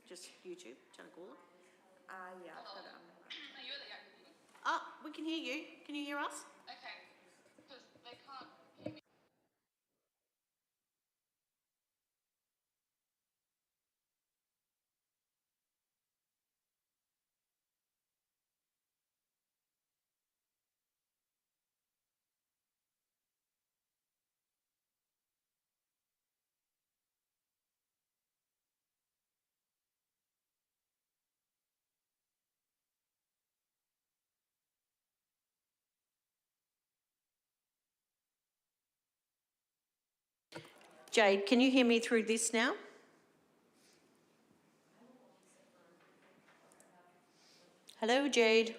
Just YouTube, Janet Gawler. Yeah, I've got it on. Are you at the GYAC meeting? We can hear you. Can you hear us? Okay, because they can't hear me. Jade, can you hear me through this now? Hello, Jade.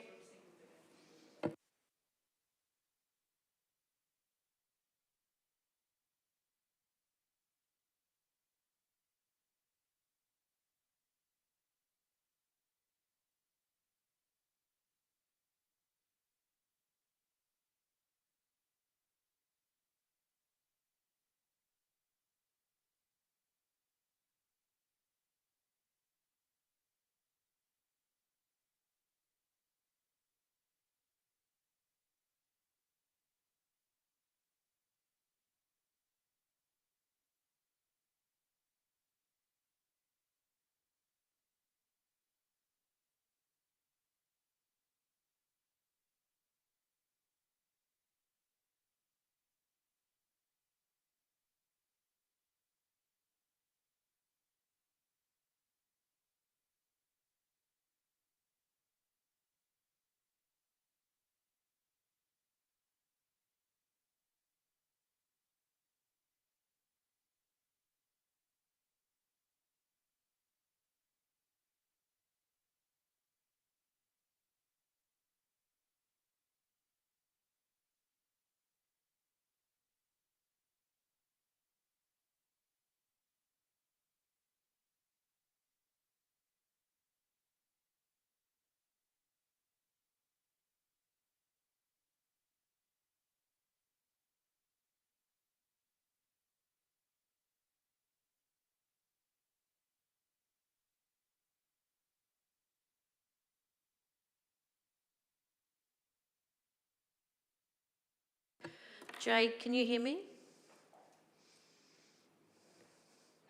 Jade, can you hear me?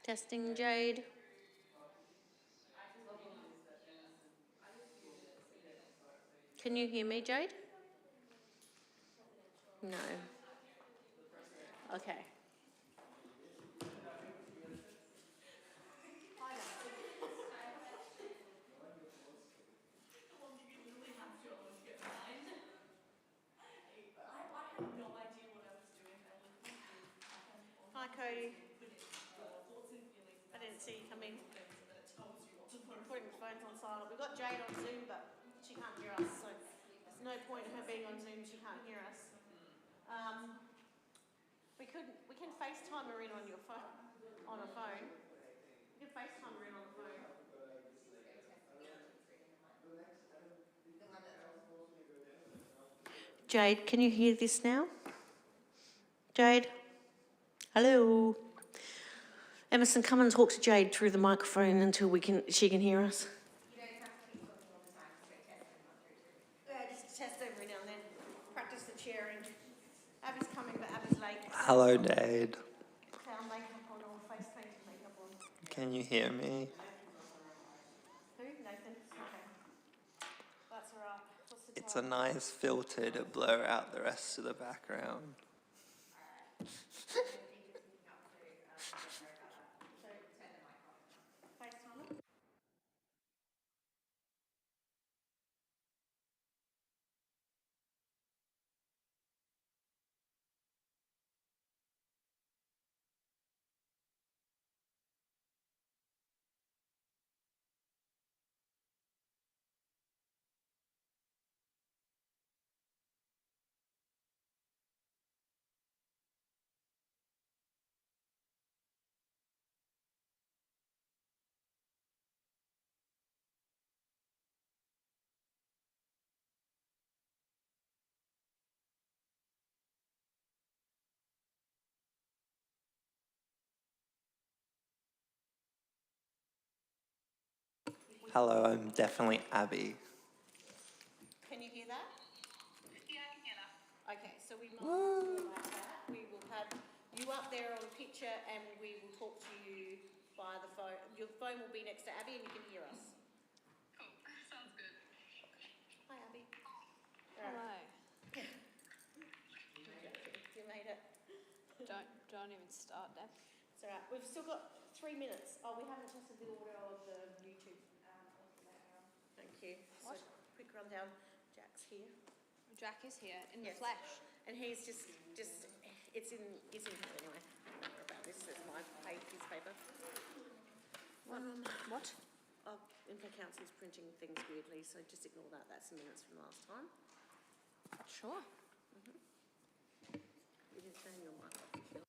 Testing, Jade. Can you hear me, Jade? No. Okay. Hi, Cody. I didn't see you come in. Putting the phones on silent. We've got Jade on Zoom, but she can't hear us, so there's no point in her being on Zoom. She can't hear us. We can FaceTime her in on your phone, on a phone. We can FaceTime her in on the phone. Jade, can you hear this now? Jade? Hello? Emerson, come and talk to Jade through the microphone until she can hear us. You don't have to keep talking all the time, because we're testing one through two. Yeah, just test every now and then. Practice the chairing. Abby's coming, but Abby's late. Hello, Dade. Our makeup on, or face painting makeup on. Can you hear me? Who? Nathan? Okay. That's all right. What's the It's a time? nice filter to blur out the rest of the background. Hello, I'm definitely Abby. Can you hear that? Yeah, I can hear that. Okay, so we might do it like that. We will have you up there on picture and we will talk to you via the phone. Your phone will be next to Abby and you can hear us. Cool. Sounds good. Hi, Abby. Hello. You made it. Don't even start, Deb. It's all right. We've still got 3 minutes. Oh, we haven't tested the audio of the YouTube. Thank you. What? So, quick rundown. Jack's here. Jack is here in Yes. the flesh. And he's just, it's in anyway. Don't worry about this. It's my piece of paper. What? Oh, Info Council's printing things weirdly, so just ignore that. That's the minutes from last time. Sure. You can turn your mic off if you like.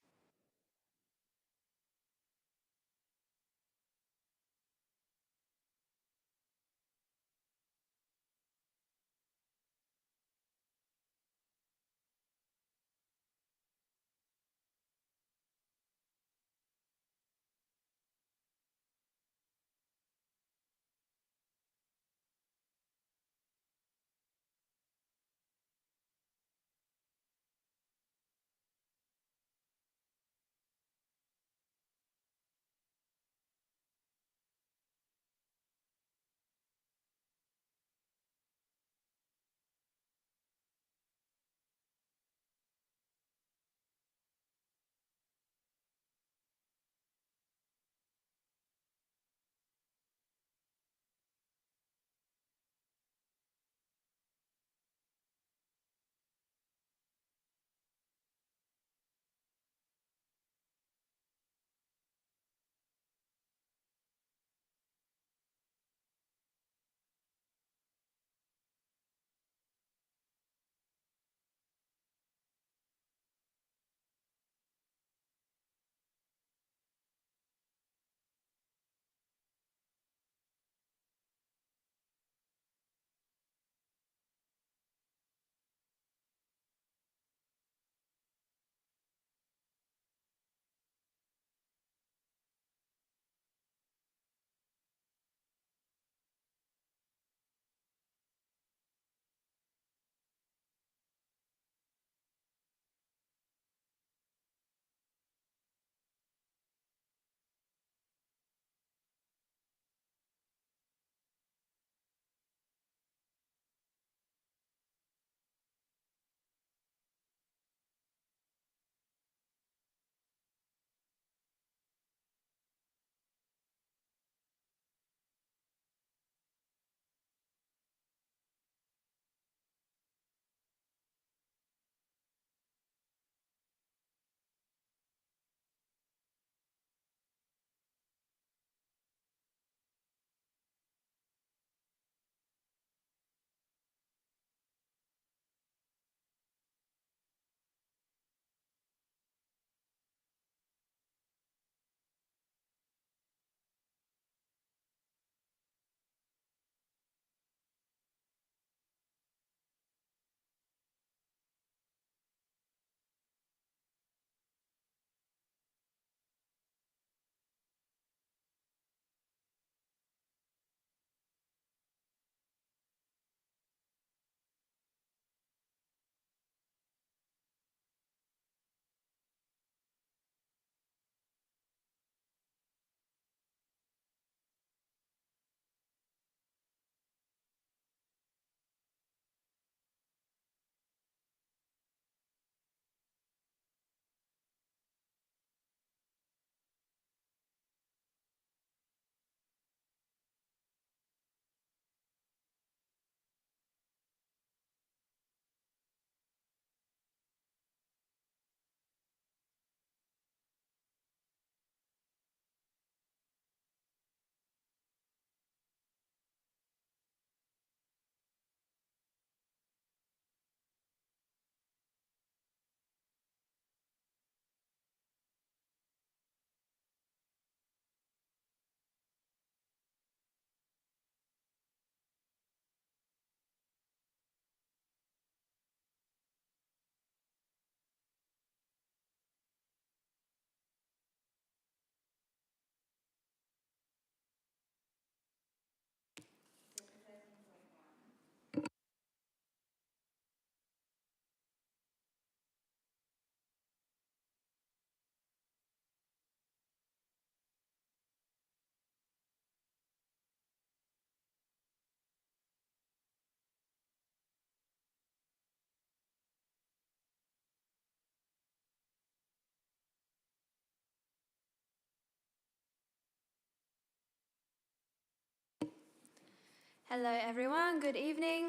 Hello everyone, good evening.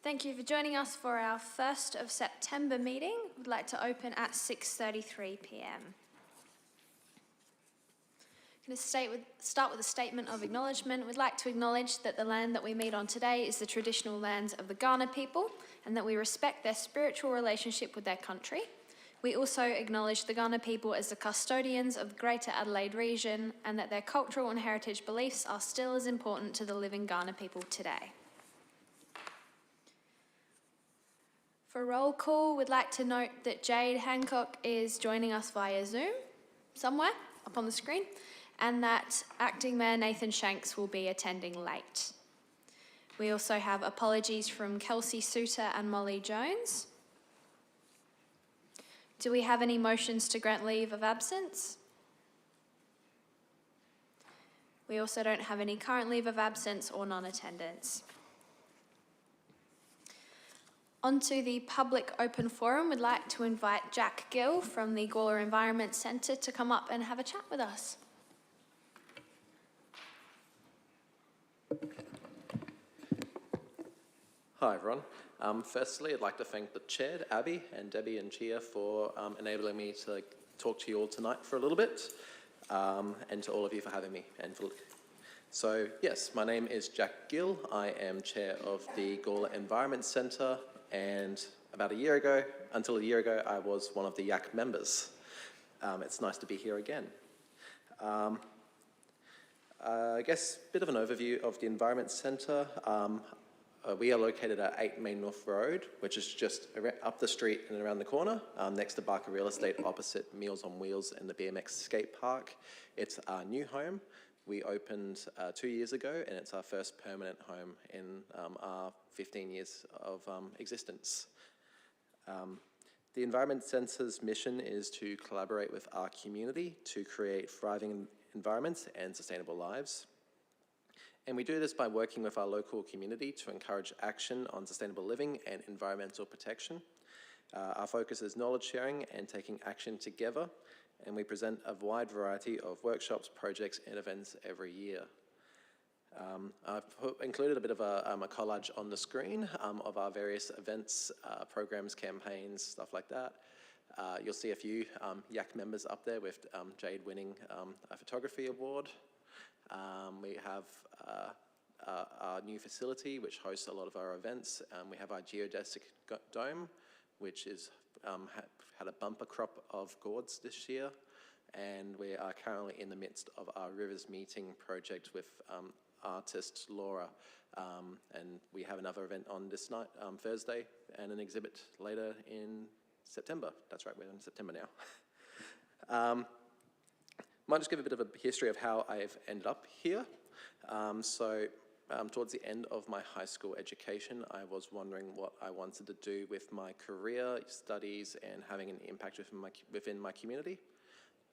Thank you for joining us for our 1st of September meeting. We'd like to open at 6:33 p.m. I'm going to start with a statement of acknowledgement. We'd like to acknowledge that the land that we meet on today is the traditional lands of the Gawler people and that we respect their spiritual relationship with their country. We also acknowledge the Gawler people as the custodians of the Greater Adelaide region and that their cultural and heritage beliefs are still as important to the living Gawler people today. For roll call, we'd like to note that Jade Hancock is joining us via Zoom, somewhere up on the screen, and that Acting Mayor Nathan Shanks will be attending late. We also have apologies from Kelsey Suter and Molly Jones. Do we have any motions to grant leave of absence? We also don't have any current leave of absence or non-attendance. Onto the public open forum, we'd like to invite Jack Gill from the Gawler Environment Centre to come up and have a chat with us. Hi everyone. Firstly, I'd like to thank the chair, Abby, and Debbie and Chia for enabling me to talk to you all tonight for a little bit, and to all of you for having me. So yes, my name is Jack Gill. I am chair of the Gawler Environment Centre, and until a year ago, I was one of the GYAC members. It's nice to be here again. I guess a bit of an overview of the Environment Centre. We are located at 8 Main North Road, which is just up the street and around the corner, next to Barker Real Estate, opposite Meals on Wheels and the BMX skate park. It's our new home. We opened 2 years ago, and it's our first permanent home in our 15 years of existence. The Environment Centre's mission is to collaborate with our community to create thriving environments and sustainable lives. And we do this by working with our local community to encourage action on sustainable living and environmental protection. Our focus is knowledge sharing and taking action together, and we present a wide variety of workshops, projects, and events every year. I've included a bit of a collage on the screen of our various events, programs, campaigns, stuff like that. You'll see a few GYAC members up there with Jade winning a photography award. We have our new facility, which hosts a lot of our events. We have our geodesic dome, which is had a bumper crop of gourds this year. And we are currently in the midst of our Rivers Meeting project with artist Laura. And we have another event on this night, Thursday, and an exhibit later in September. That's right, we're in September now. Might just give a bit of a history of how I've ended up here. Towards the end of my high school education, I was wondering what I wanted to do with my career, studies, and having an impact within my community.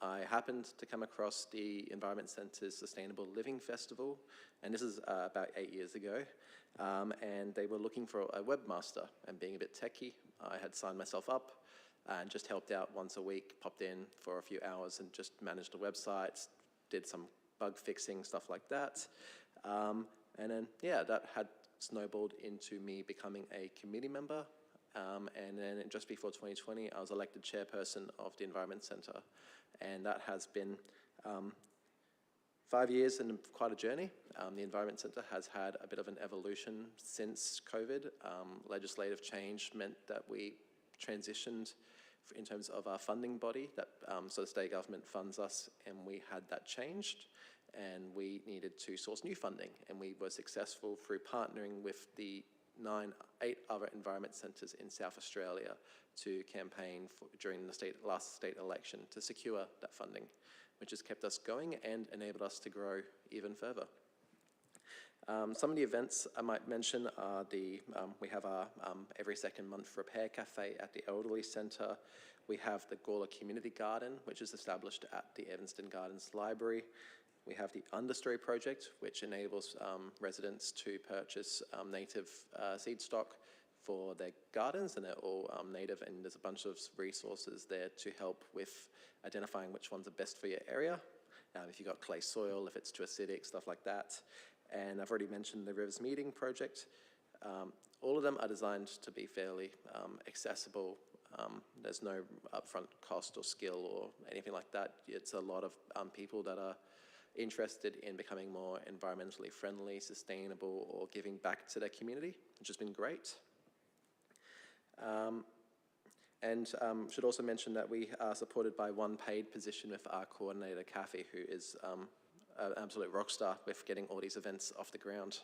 I happened to come across the Environment Centre's Sustainable Living Festival, and this is about 8 years ago, and they were looking for a webmaster, and being a bit techie, I had signed myself up and just helped out once a week, popped in for a few hours and just managed the website, did some bug fixing, stuff like that. And then, yeah, that had snowballed into me becoming a committee member. And then just before 2020, I was elected chairperson of the Environment Centre. And that has been 5 years and quite a journey. The Environment Centre has had a bit of an evolution since COVID. Legislative change meant that we transitioned in terms of our funding body, so the state government funds us, and we had that changed, and we needed to source new funding, and we were successful through partnering with the 8 other environment centres in South Australia to campaign during the last state election to secure that funding, which has kept us going and enabled us to grow even further. Some of the events I might mention are we have our every second month repair cafe at the Elderly Centre. We have the Gawler Community Garden, which is established at the Evanston Gardens Library. We have the Understory Project, which enables residents to purchase native seed stock for their gardens, and they're all native, and there's a bunch of resources there to help with identifying which ones are best for your area. If you've got clay soil, if it's too acidic, stuff like that. and I've already mentioned the Rivers Meeting project. All of them are designed to be fairly accessible. There's no upfront cost or skill or anything like that. It's a lot of people that are interested in becoming more environmentally friendly, sustainable, or giving back to their community, which has been great. Should also mention that we are supported by one paid position with our coordinator, Kathy, who is an absolute rock star with getting all these events off the ground.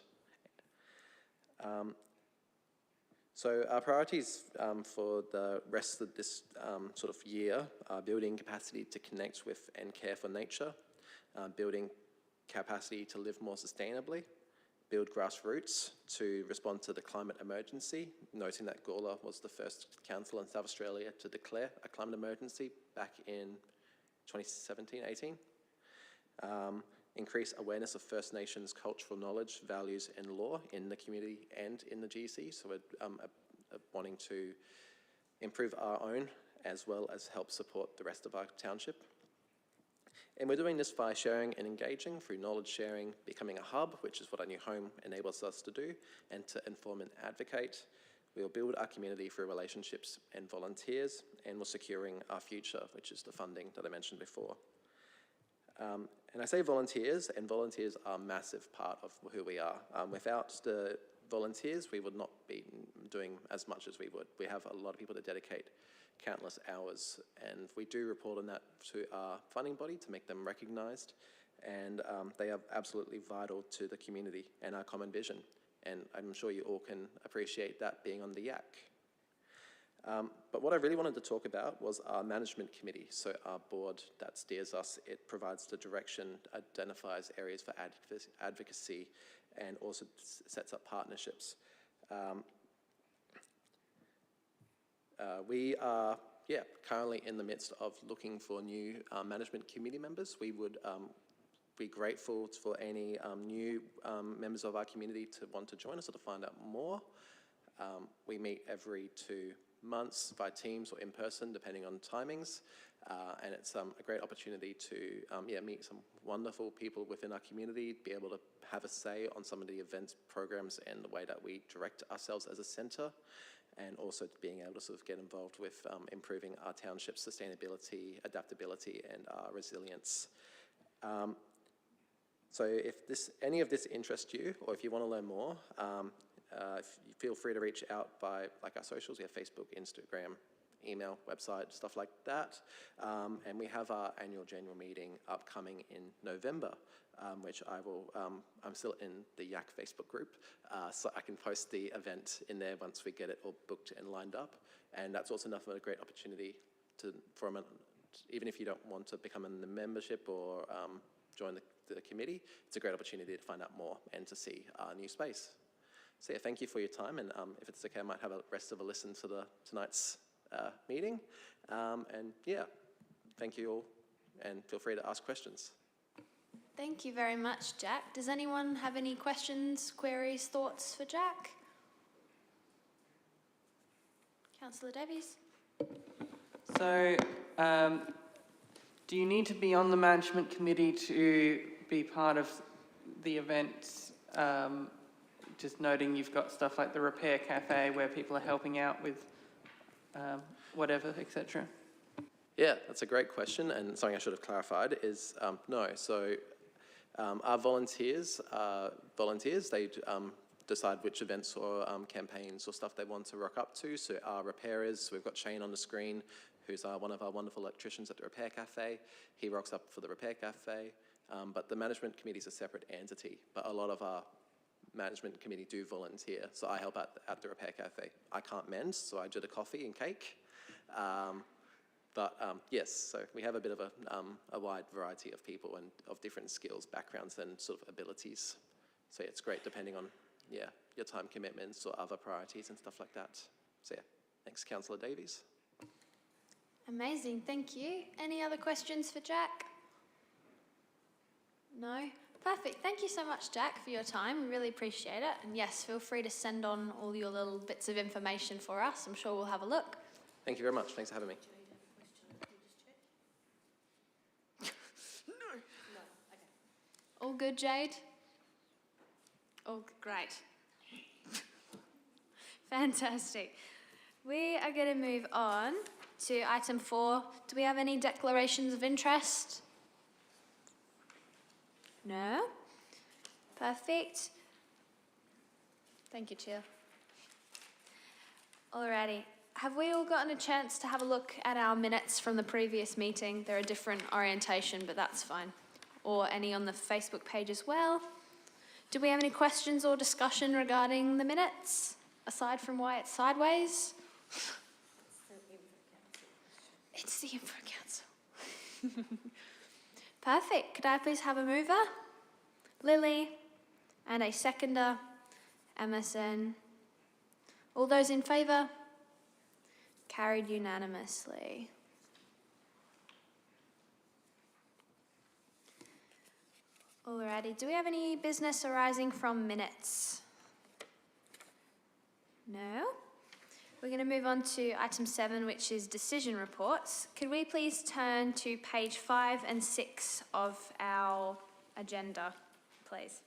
So our priorities for the rest of this sort of year are building capacity to connect with and care for nature, building capacity to live more sustainably, build grassroots to respond to the climate emergency, noting that Gawler was the first council in South Australia to declare a climate emergency back in 2017-18. Increase awareness of First Nations cultural knowledge, values and law in the community and in the GYAC. So we're wanting to improve our own as well as help support the rest of our township. And we're doing this by sharing and engaging through knowledge sharing, becoming a hub, which is what our new home enables us to do, and to inform and advocate. We'll build our community through relationships and volunteers, and we're securing our future, which is the funding that I mentioned before. And I say volunteers, and volunteers are a massive part of who we are. Without the volunteers, we would not be doing as much as we would. We have a lot of people that dedicate countless hours, and we do report on that to our funding body to make them recognised, and they are absolutely vital to the community and our common vision, and I'm sure you all can appreciate that being on the GYAC. But what I really wanted to talk about was our management committee, so our board that steers us. It provides the direction, identifies areas for advocacy, and also sets up partnerships. We are currently in the midst of looking for new management committee members. We would be grateful for any new members of our community to want to join us or to find out more. We meet every 2 months by Teams or in person, depending on timings, and it's a great opportunity to meet some wonderful people within our community, be able to have a say on some of the events, programs, and the way that we direct ourselves as a centre, and also being able to sort of get involved with improving our township's sustainability, adaptability, and our resilience. So if any of this interests you, or if you want to learn more, feel free to reach out by our socials. We have Facebook, Instagram, email, website, stuff like that. And we have our annual general meeting upcoming in November, which I'm still in the GYAC Facebook group, so I can post the event in there once we get it all booked and lined up. And that's also another great opportunity even if you don't want to become in the membership or join the committee, it's a great opportunity to find out more and to see our new space. So yeah, thank you for your time, and if it's okay, I might have a rest of a listen to tonight's meeting. And yeah, thank you all, and feel free to ask questions. Thank you very much, Jack. Does anyone have any questions, queries, thoughts for Jack? Councillor Davies? So, do you need to be on the management committee to be part of the events? Just noting you've got stuff like the Repair Cafe where people are helping out with whatever, etc. Yeah, that's a great question, and something I should have clarified is no. So our volunteers, they decide which events or campaigns or stuff they want to rock up to. So our repairers, we've got Shane on the screen, who's one of our wonderful electricians at the Repair Cafe. He rocks up for the Repair Cafe, but the management committee is a separate entity, but a lot of our management committee do volunteer. So I help out at the Repair Cafe. I can't mend, so I do the coffee and cake. Yes, so we have a bit of a wide variety of people and of different skills, backgrounds, and sort of abilities. So yeah, it's great depending on your time commitments or other priorities and stuff like that. So yeah, thanks, Councillor Davies. Amazing, thank you. Any other questions for Jack? No? Perfect. Thank you so much, Jack, for your time. We really appreciate it. And yes, feel free to send on all your little bits of information for us. I'm sure we'll have a look. Thank you very much. Thanks for having me. All good, Jade? Oh, great. Fantastic. We are going to move on to item 4. Do we have any declarations of interest? No? Perfect. Thank you, Chair. Alrighty. Have we all gotten a chance to have a look at our minutes from the previous meeting? They're a different orientation, but that's fine. Or any on the Facebook page as well. Do we have any questions or discussion regarding the minutes, aside from why it's sideways? It's the Info Council. Perfect. Could I please have a mover? Lily. And a seconder? Emerson. All those in favour? Carried unanimously. Alrighty, do we have any business arising from minutes? No? We're going to move on to item 7, which is decision reports. Could we please turn to page 5 and 6 of our agenda, please?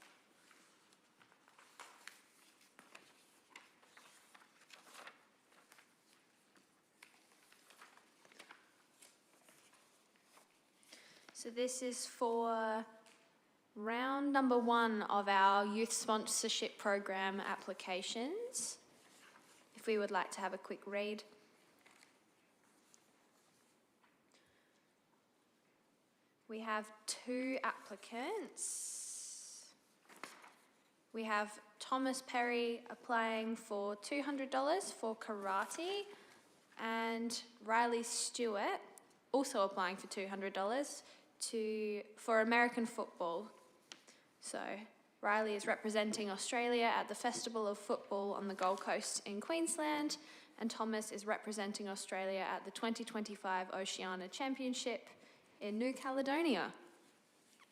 So this is for round number 1 of our youth sponsorship program applications. If we would like to have a quick read. We have 2 applicants. We have Thomas Perry applying for $200 for karate, and Riley Stewart also applying for $200 for American football. So Riley is representing Australia at the Festival of Football on the Gold Coast in Queensland, and Thomas is representing Australia at the 2025 Oceania Championship in New Caledonia.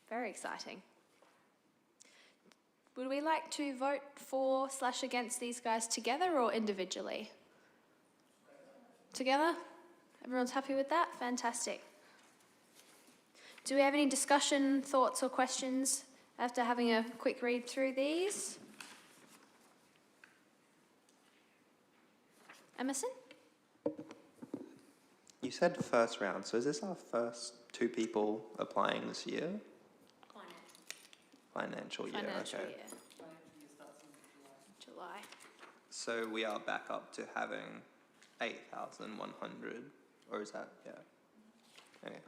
Very exciting. Would we like to vote for/against these guys together or individually? Together? Everyone's happy with that? Fantastic. Do we have any discussion, thoughts or questions after having a quick read through these? Emerson? You said first round, so is this our first 2 people applying this year? Financial year, Financial okay. year. July. So we are back up to having 8,100, or is that, yeah. Okay.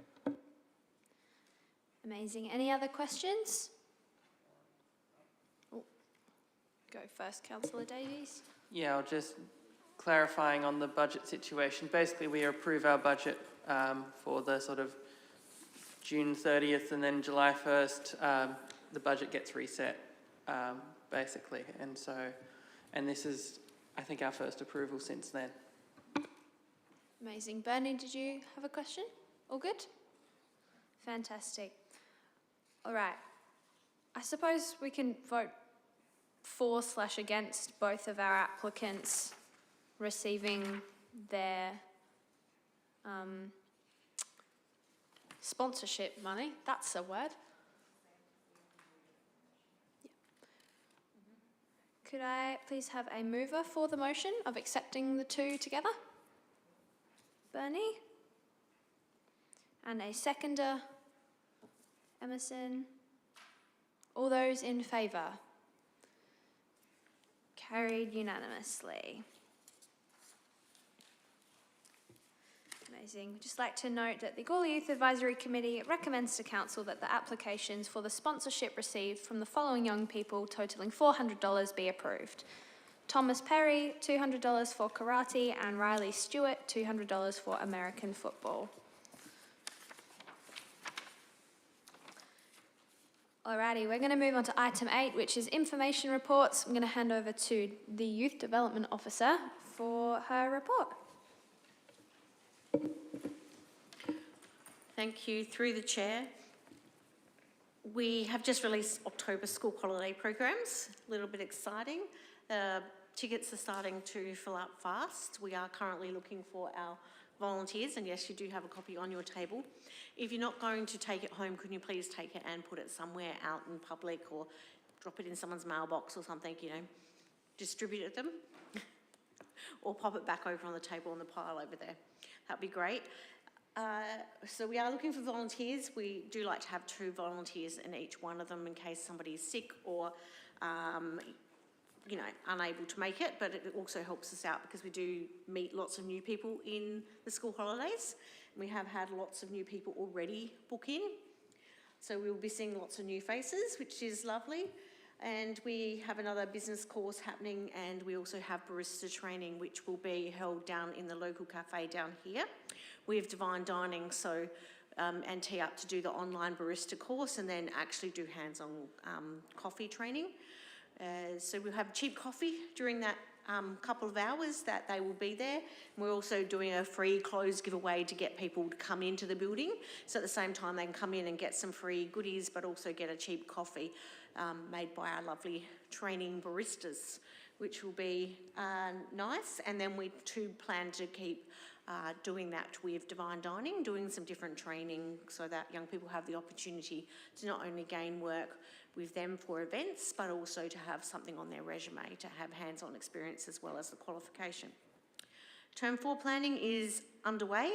Amazing. Any other questions? Oh. Go first, Councillor Davies. Yeah, I'll just clarifying on the budget situation. Basically, we approve our budget for the sort of June 30th and then July 1st, the budget gets reset, basically. And this is, I think, our first approval since then. Amazing. Bernie, did you have a question? All good? Fantastic. All right. I suppose we can vote for/against both of our applicants receiving their sponsorship money. That's a word. Yeah. Could I please have a mover for the motion of accepting the 2 together? Bernie? And a seconder? Emerson? All those in favour? Carried unanimously. Amazing. We'd just like to note that the Gawler Youth Advisory Committee recommends to Council that the applications for the sponsorship received from the following young people totalling $400 be approved. Thomas Perry, $200 for karate, and Riley Stewart, $200 for American football. Alrighty, we're going to move on to item 8, which is information reports. I'm going to hand over to the Youth Development Officer for her report. Thank you. Through the chair, we have just released October school holiday programs. A little bit exciting. Tickets are starting to fill up fast. We are currently looking for our volunteers, and yes, you do have a copy on your table. If you're not going to take it home, could you please take it and put it somewhere out in public or drop it in someone's mailbox or something, you know, distribute it them. Or pop it back over on the table on the pile over there. That'd be great. So we are looking for volunteers. We do like to have 2 volunteers in each one of them in case somebody is sick or, you know, unable to make it, but it also helps us out because we do meet lots of new people in the school holidays. We have had lots of new people already book in. So we'll be seeing lots of new faces, which is lovely. And we have another business course happening, and we also have barista training, which will be held down in the local cafe down here. We have Divine Dining, so and tee up to do the online barista course and then actually do hands-on coffee training. So we'll have cheap coffee during that couple of hours that they will be there. And we're also doing a free clothes giveaway to get people to come into the building. So at the same time they can come in and get some free goodies, but also get a cheap coffee made by our lovely training baristas, which will be nice. And then we too plan to keep doing that with Divine Dining, doing some different training so that young people have the opportunity to not only gain work with them for events, but also to have something on their resume, to have hands-on experience as well as the qualification. Term 4 planning is underway,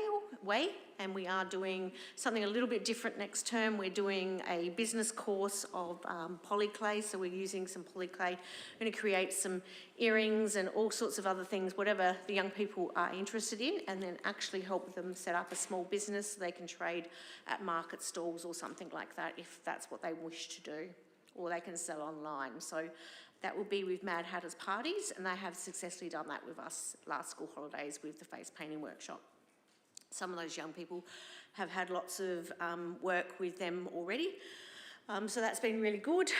and we are doing something a little bit different next term. We're doing a business course of polyclay, so we're using some polyclay. We're going to create some earrings and all sorts of other things, whatever the young people are interested in, and then actually help them set up a small business so they can trade at market stalls or something like that if that's what they wish to do, or they can sell online. So that will be with Mad Hatter's Parties, and they have successfully done that with us last school holidays with the face painting workshop. Some of those young people have had lots of work with them already, so that's been really good.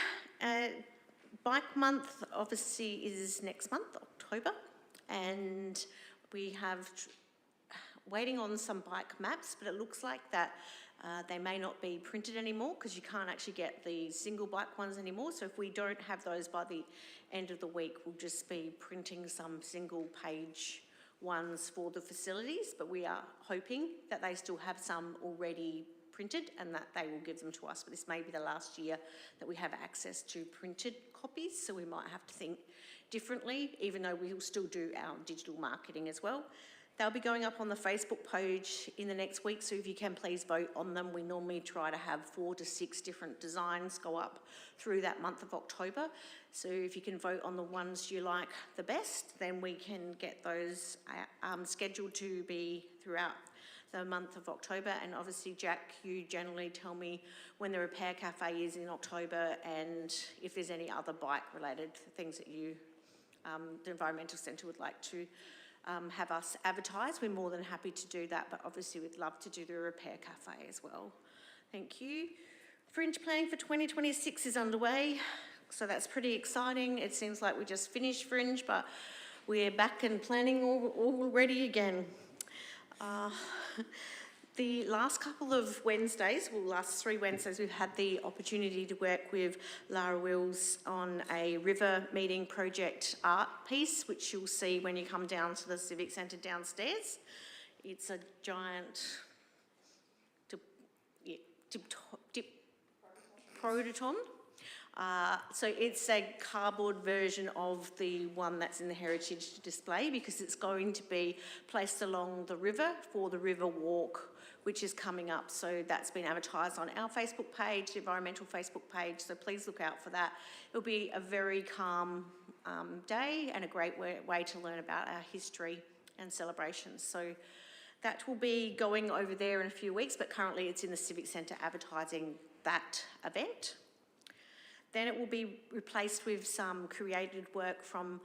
Bike month obviously is next month, October, and we have waiting on some bike maps, but it looks like that they may not be printed anymore because you can't actually get the single bike ones anymore. So if we don't have those by the end of the week, we'll just be printing some single page ones for the facilities, but we are hoping that they still have some already printed and that they will give them to us. But this may be the last year that we have access to printed copies, so we might have to think differently, even though we will still do our digital marketing as well. They'll be going up on the Facebook page in the next week, so if you can please vote on them. We normally try to have 4 to 6 different designs go up through that month of October. So if you can vote on the ones you like the best, then we can get those scheduled to be throughout the month of October. And obviously, Jack, you generally tell me when the repair cafe is in October and if there's any other bike-related things that you, the Environmental Centre would like to have us advertise. We're more than happy to do that, but obviously we'd love to do the repair cafe as well. Thank you. Fringe planning for 2026 is underway, so that's pretty exciting. It seems like we just finished Fringe, but we're back and planning already again. The last couple of Wednesdays, well, last 3 Wednesdays, we've had the opportunity to work with Lara Wills on a river meeting project art piece, which you'll see when you come down to the Civic Centre downstairs. It's a giant prototon. So it's a cardboard version of the one that's in the heritage display because it's going to be placed along the river for the river walk, which is coming up. So that's been advertised on our Facebook page, the environmental Facebook page, so please look out for that. It'll be a very calm day and a great way to learn about our history and celebrations. So that will be going over there in a few weeks, but currently it's in the Civic Centre advertising that event. Then it will be replaced with some created work from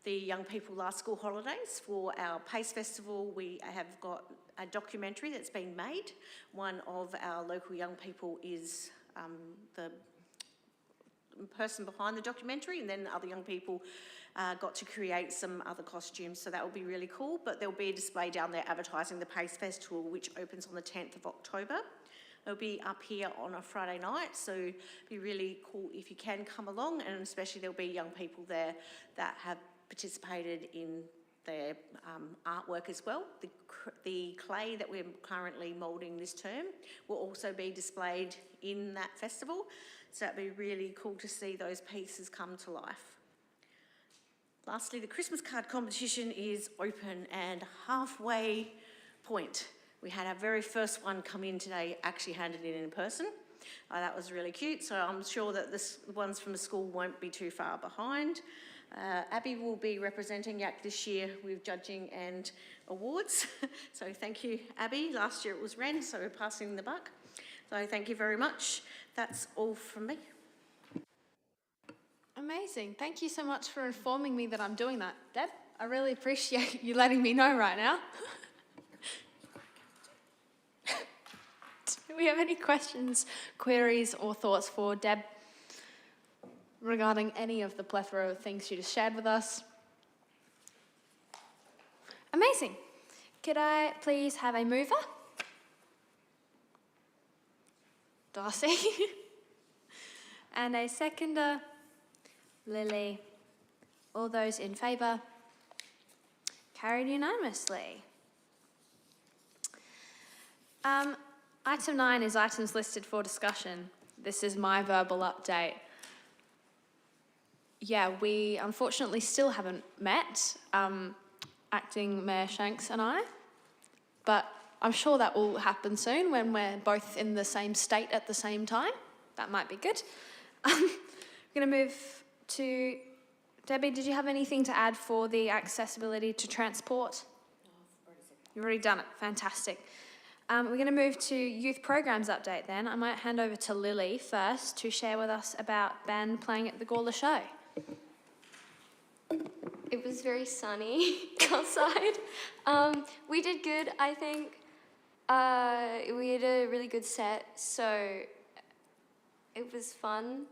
the young people last school holidays. For our PACE Festival, we have got a documentary that's been made. One of our local young people is the person behind the documentary, and then other young people got to create some other costumes, so that will be really cool. But there'll be a display down there advertising the PACE Festival, which opens on the 10th of October. It'll be up here on a Friday night, so it'd be really cool if you can come along, and especially there'll be young people there that have participated in their artwork as well. The clay that we're currently moulding this term will also be displayed in that festival. So that'd be really cool to see those pieces come to life. Lastly, the Christmas card competition is open and halfway point. We had our very first one come in today, actually handed it in person. That was really cute, so I'm sure that the ones from the school won't be too far behind. Abby will be representing GYAC this year with judging and awards. So thank you, Abby. Last year it was Ren, so we're passing the buck. So thank you very much. That's all from me. Amazing. Thank you so much for informing me that I'm doing that, Deb. I really appreciate you letting me know right now. Do we have any questions, queries, or thoughts for Deb regarding any of the plethora of things she just shared with us? Amazing. Could I please have a mover? Darcy. And a seconder? Lily. All those in favour? Carried unanimously. Item 9 is items listed for discussion. This is my verbal update. Yeah, we unfortunately still haven't met, Acting Mayor Shanks and I, but I'm sure that will happen soon when we're both in the same state at the same time. That might be good. We're going to move to Debbie. Did you have anything to add for the accessibility to transport? You've already done it. Fantastic. We're going to move to youth programs update then. I might hand over to Lily first to share with us about band playing at the Gawler show. It was very sunny outside. We did good, I think. We had a really good set, so it was fun.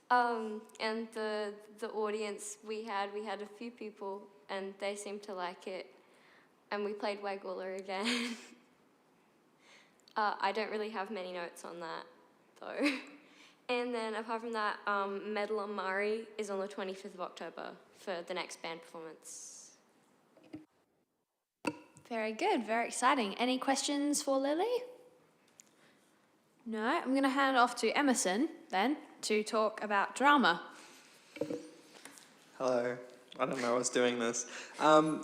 And the audience we had a few people, and they seemed to like it. And we played Gawler again. I don't really have many notes on that, though. And then apart from that, Medal on Murray is on the 25th of October for the next band performance. Very good, very exciting. Any questions for Lily? No, I'm going to hand it off to Emerson then to talk about drama. Hello. I don't know I was doing this.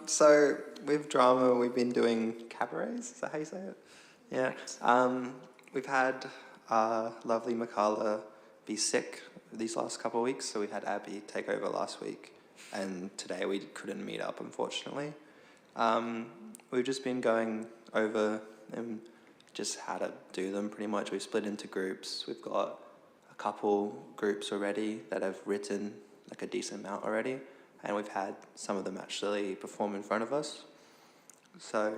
So with drama, we've been doing cabarets. Is that how you say it? Yeah. We've had lovely Makala be sick these last couple of weeks, so we had Abby take over last week, and today we couldn't meet up, unfortunately. We've just been going over them, just how to do them pretty much. We've split into groups. We've got a couple groups already that have written like a decent amount already, and we've had some of them actually perform in front of us. So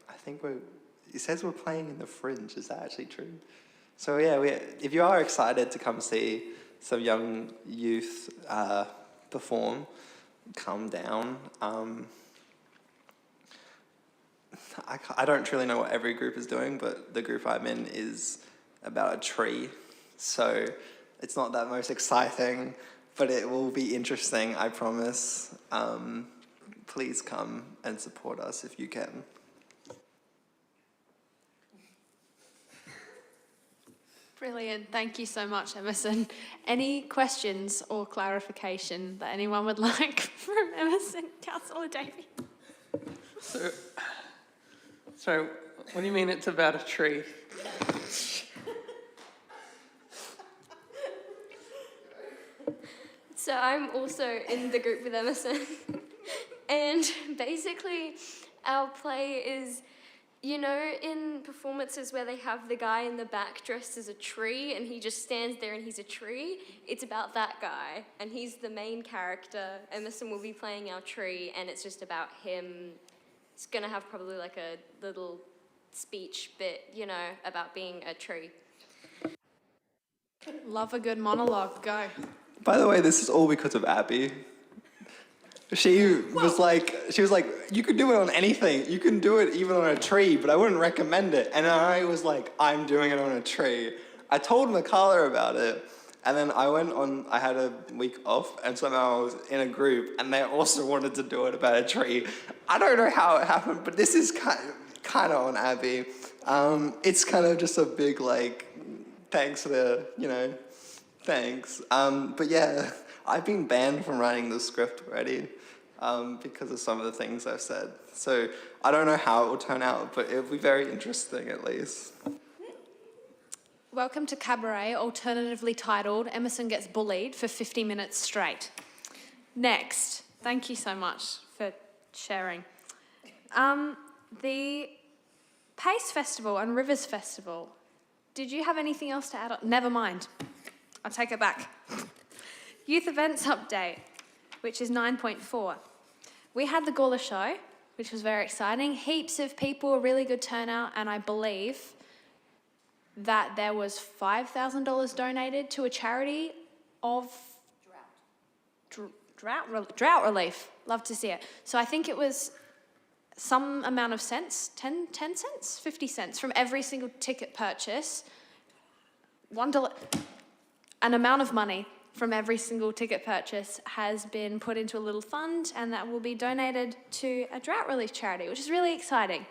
I think it says we're playing in the Fringe. Is that actually true? So yeah, if you are excited to come see some young youth perform, come down. I don't really know what every group is doing, but the group I'm in is about a tree. So it's not that most exciting, but it will be interesting, I promise. Please come and support us if you can. Brilliant. Thank you so much, Emerson. Any questions or clarification that anyone would like from Emerson? Councillor Davey. So what do you mean it's about a tree? So I'm also in the group with Emerson. And basically our play is, you know, in performances where they have the guy in the back dressed as a tree and he just stands there and he's a tree, it's about that guy. And he's the main character. Emerson will be playing our tree, and it's just about him. He's going to have probably like a little speech bit, you know, about being a tree. Love a good monologue. Go. By the way, this is all because of Abby. She was like, you could do it on anything. You can do it even on a tree, but I wouldn't recommend it. And I was like, I'm doing it on a tree. I told Makala about it, and then I had a week off, and somehow I was in a group, and they also wanted to do it about a tree. I don't know how it happened, but this is kind of on Abby. It's kind of just a big, like, thanks for the, thanks. But yeah, I've been banned from writing the script already because of some of the things I've said. So I don't know how it will turn out, but it'll be very interesting at least. Welcome to Cabaret, alternatively titled Emerson Gets Bullied for 50 Minutes Straight. Next, thank you so much for sharing. The Pace Festival and Rivers Festival, did you have anything else to add on? Never mind, I'll take it back. Youth Events Update, which is 9.4. We had the Gawler show, which was very exciting. Heaps of people, a really good turnout, and I believe that there was $5,000 donated to a charity of drought relief. Love to see it. So I think it was some amount of cents, 10 cents, 50 cents from every single ticket purchase. $1, an amount of money from every single ticket purchase has been put into a little fund, and that will be donated to a drought relief charity, which is really exciting.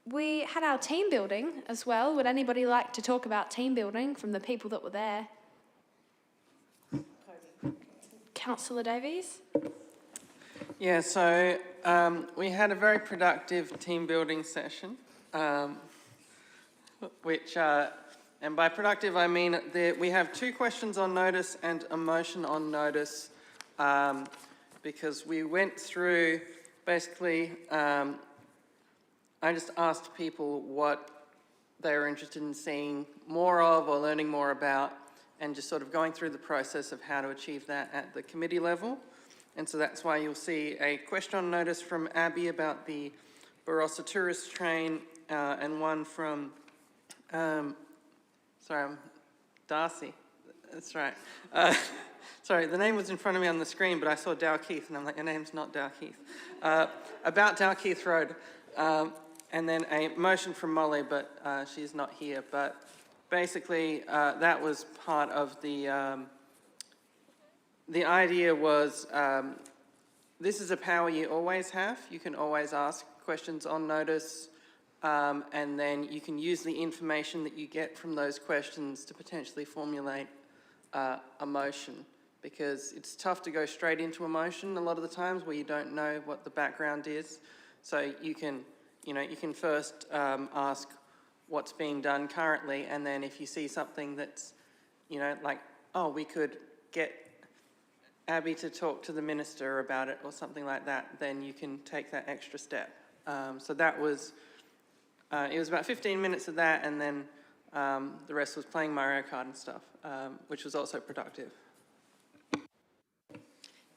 We had our team building as well. Would anybody like to talk about team building from the people that were there? Councillor Davies? Yeah, so we had a very productive team building session, which, and by productive I mean that we have 2 questions on notice and a motion on notice, because we went through basically, I just asked people what they were interested in seeing more of or learning more about, and just sort of going through the process of how to achieve that at the committee level. And so that's why you'll see a question on notice from Abby about the Barossa tourist train, and one from, Darcy. That's right. Sorry, the name was in front of me on the screen, but I saw Dalkeith, and I'm like, your name's not Dalkeith. About Dalkeith Road. And then a motion from Molly, but she's not here. But basically, that was part of the idea was, this is a power you always have. You can always ask questions on notice, and then you can use the information that you get from those questions to potentially formulate a motion, because it's tough to go straight into a motion a lot of the times where you don't know what the background is. So you can first ask what's being done currently, and then if you see something that's, like, oh, we could get Abby to talk to the minister about it or something like that, then you can take that extra step. So that was, it was about 15 minutes of that, and then the rest was playing Mario Kart and stuff, which was also productive.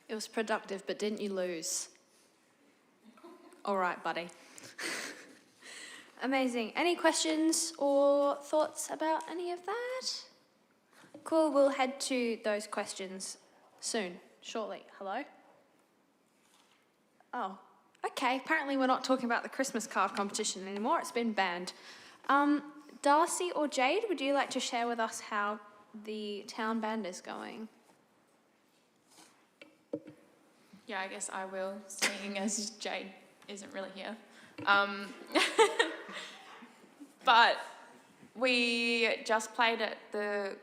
It was productive, but didn't you lose? All right, buddy. Amazing. Any questions or thoughts about any of that? Cool, we'll head to those questions soon, shortly. Hello? Oh, okay. Apparently we're not talking about the Christmas card competition anymore. It's been banned. Darcy or Jade, would you like to share with us how the town band is going? Yeah, I guess I will, seeing as Jade isn't really here. But we just played at the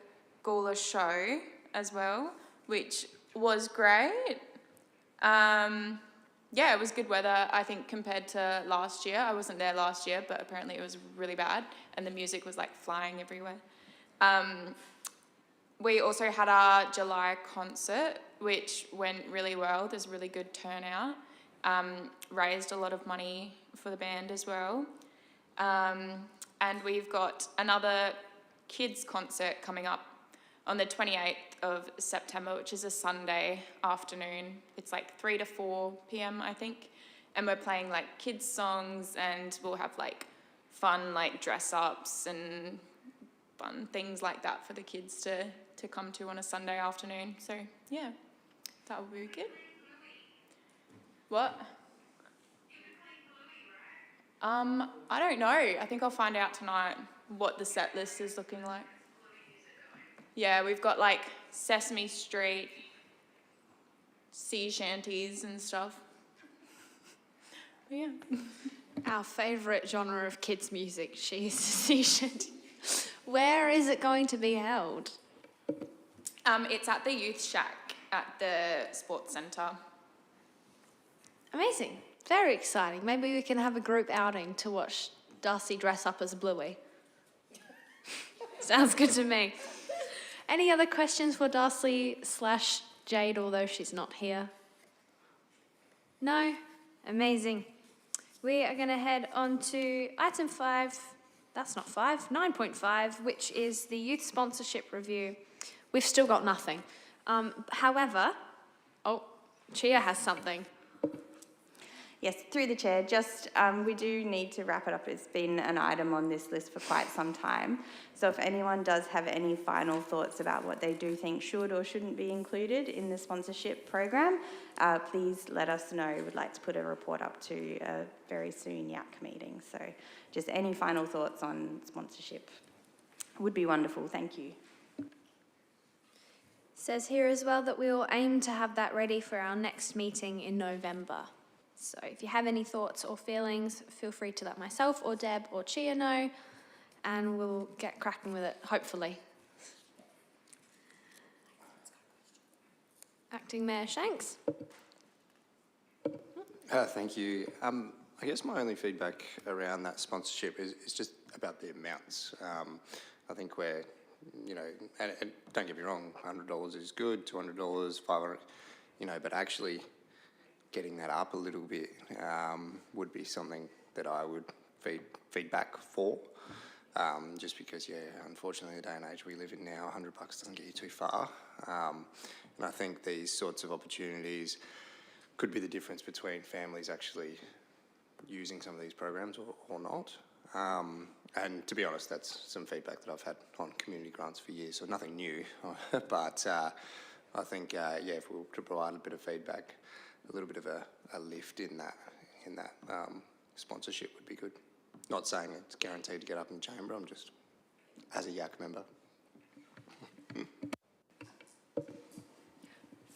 Gawler show as well, which was great. Yeah, it was good weather, I think, compared to last year. I wasn't there last year, but apparently it was really bad, and the music was like flying everywhere. We also had our July concert, which went really well. There's really good turnout. Raised a lot of money for the band as well. And we've got another kids concert coming up on the 28th of September, which is a Sunday afternoon. It's like 3 to 4 p.m, I think. And we're playing like kids songs, and we'll have like fun like dress ups and fun things like that for the kids to come to on a Sunday afternoon. So yeah, that will be good. What? I don't know. I think I'll find out tonight what the set list is looking like. Yeah, we've got like Sesame Street, sea shanties and stuff. But yeah. Our favourite genre of kids' music, she's sea shanty. Where is it going to be held? It's at the Youth Shack at the Sports Centre. Amazing. Very exciting. Maybe we can have a group outing to watch Darcy dress up as Bluey. Sounds good to me. Any other questions for Darcy/Jade, although she's not here? No? Amazing. We are going to head on to item 5. That's not 5, 9.5, which is the youth sponsorship review. We've still got nothing. However, Chia has something. Yes, through the chair, just we do need to wrap it up. It's been an item on this list for quite some time. So if anyone does have any final thoughts about what they do think should or shouldn't be included in the sponsorship program, please let us know. We'd like to put a report up to a very soon GYAC meeting. So just any final thoughts on sponsorship would be wonderful. Thank you. Says here as well that we will aim to have that ready for our next meeting in November. So if you have any thoughts or feelings, feel free to let myself or Deb or Chia know, and we'll get cracking with it, hopefully. Acting Mayor Shanks. Thank you. I guess my only feedback around that sponsorship is just about the amounts. I think we're, and don't get me wrong, $100 is good, $200, $500, but actually getting that up a little bit would be something that I would feedback for. Just because, unfortunately, the day and age we live in now, $100 doesn't get you too far. And I think these sorts of opportunities could be the difference between families actually using some of these programs or not. And to be honest, that's some feedback that I've had on community grants for years, so nothing new. But I think, if we were to provide a bit of feedback, a little bit of a lift in that sponsorship would be good. Not saying it's guaranteed to get up in the chamber, I'm just, as a GYAC member.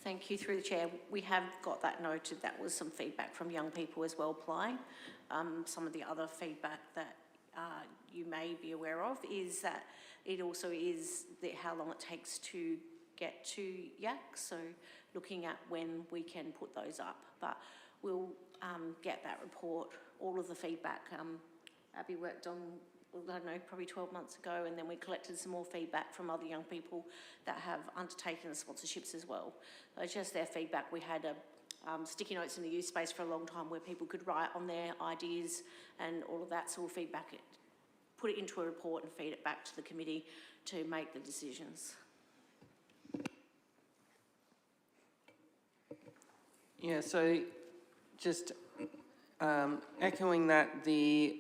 Thank you. Through the chair, we have got that noted. That was some feedback from young people as well applying. Some of the other feedback that you may be aware of is that it also is how long it takes to get to GYAC, so looking at when we can put those up. But we'll get that report, all of the feedback. Abby worked on, I don't know, probably 12 months ago, and then we collected some more feedback from other young people that have undertaken the sponsorships as well. So just their feedback. We had sticky notes in the youth space for a long time where people could write on their ideas and all of that, so we'll feedback it, put it into a report and feed it back to the committee to make the decisions. Yeah, so just echoing that, the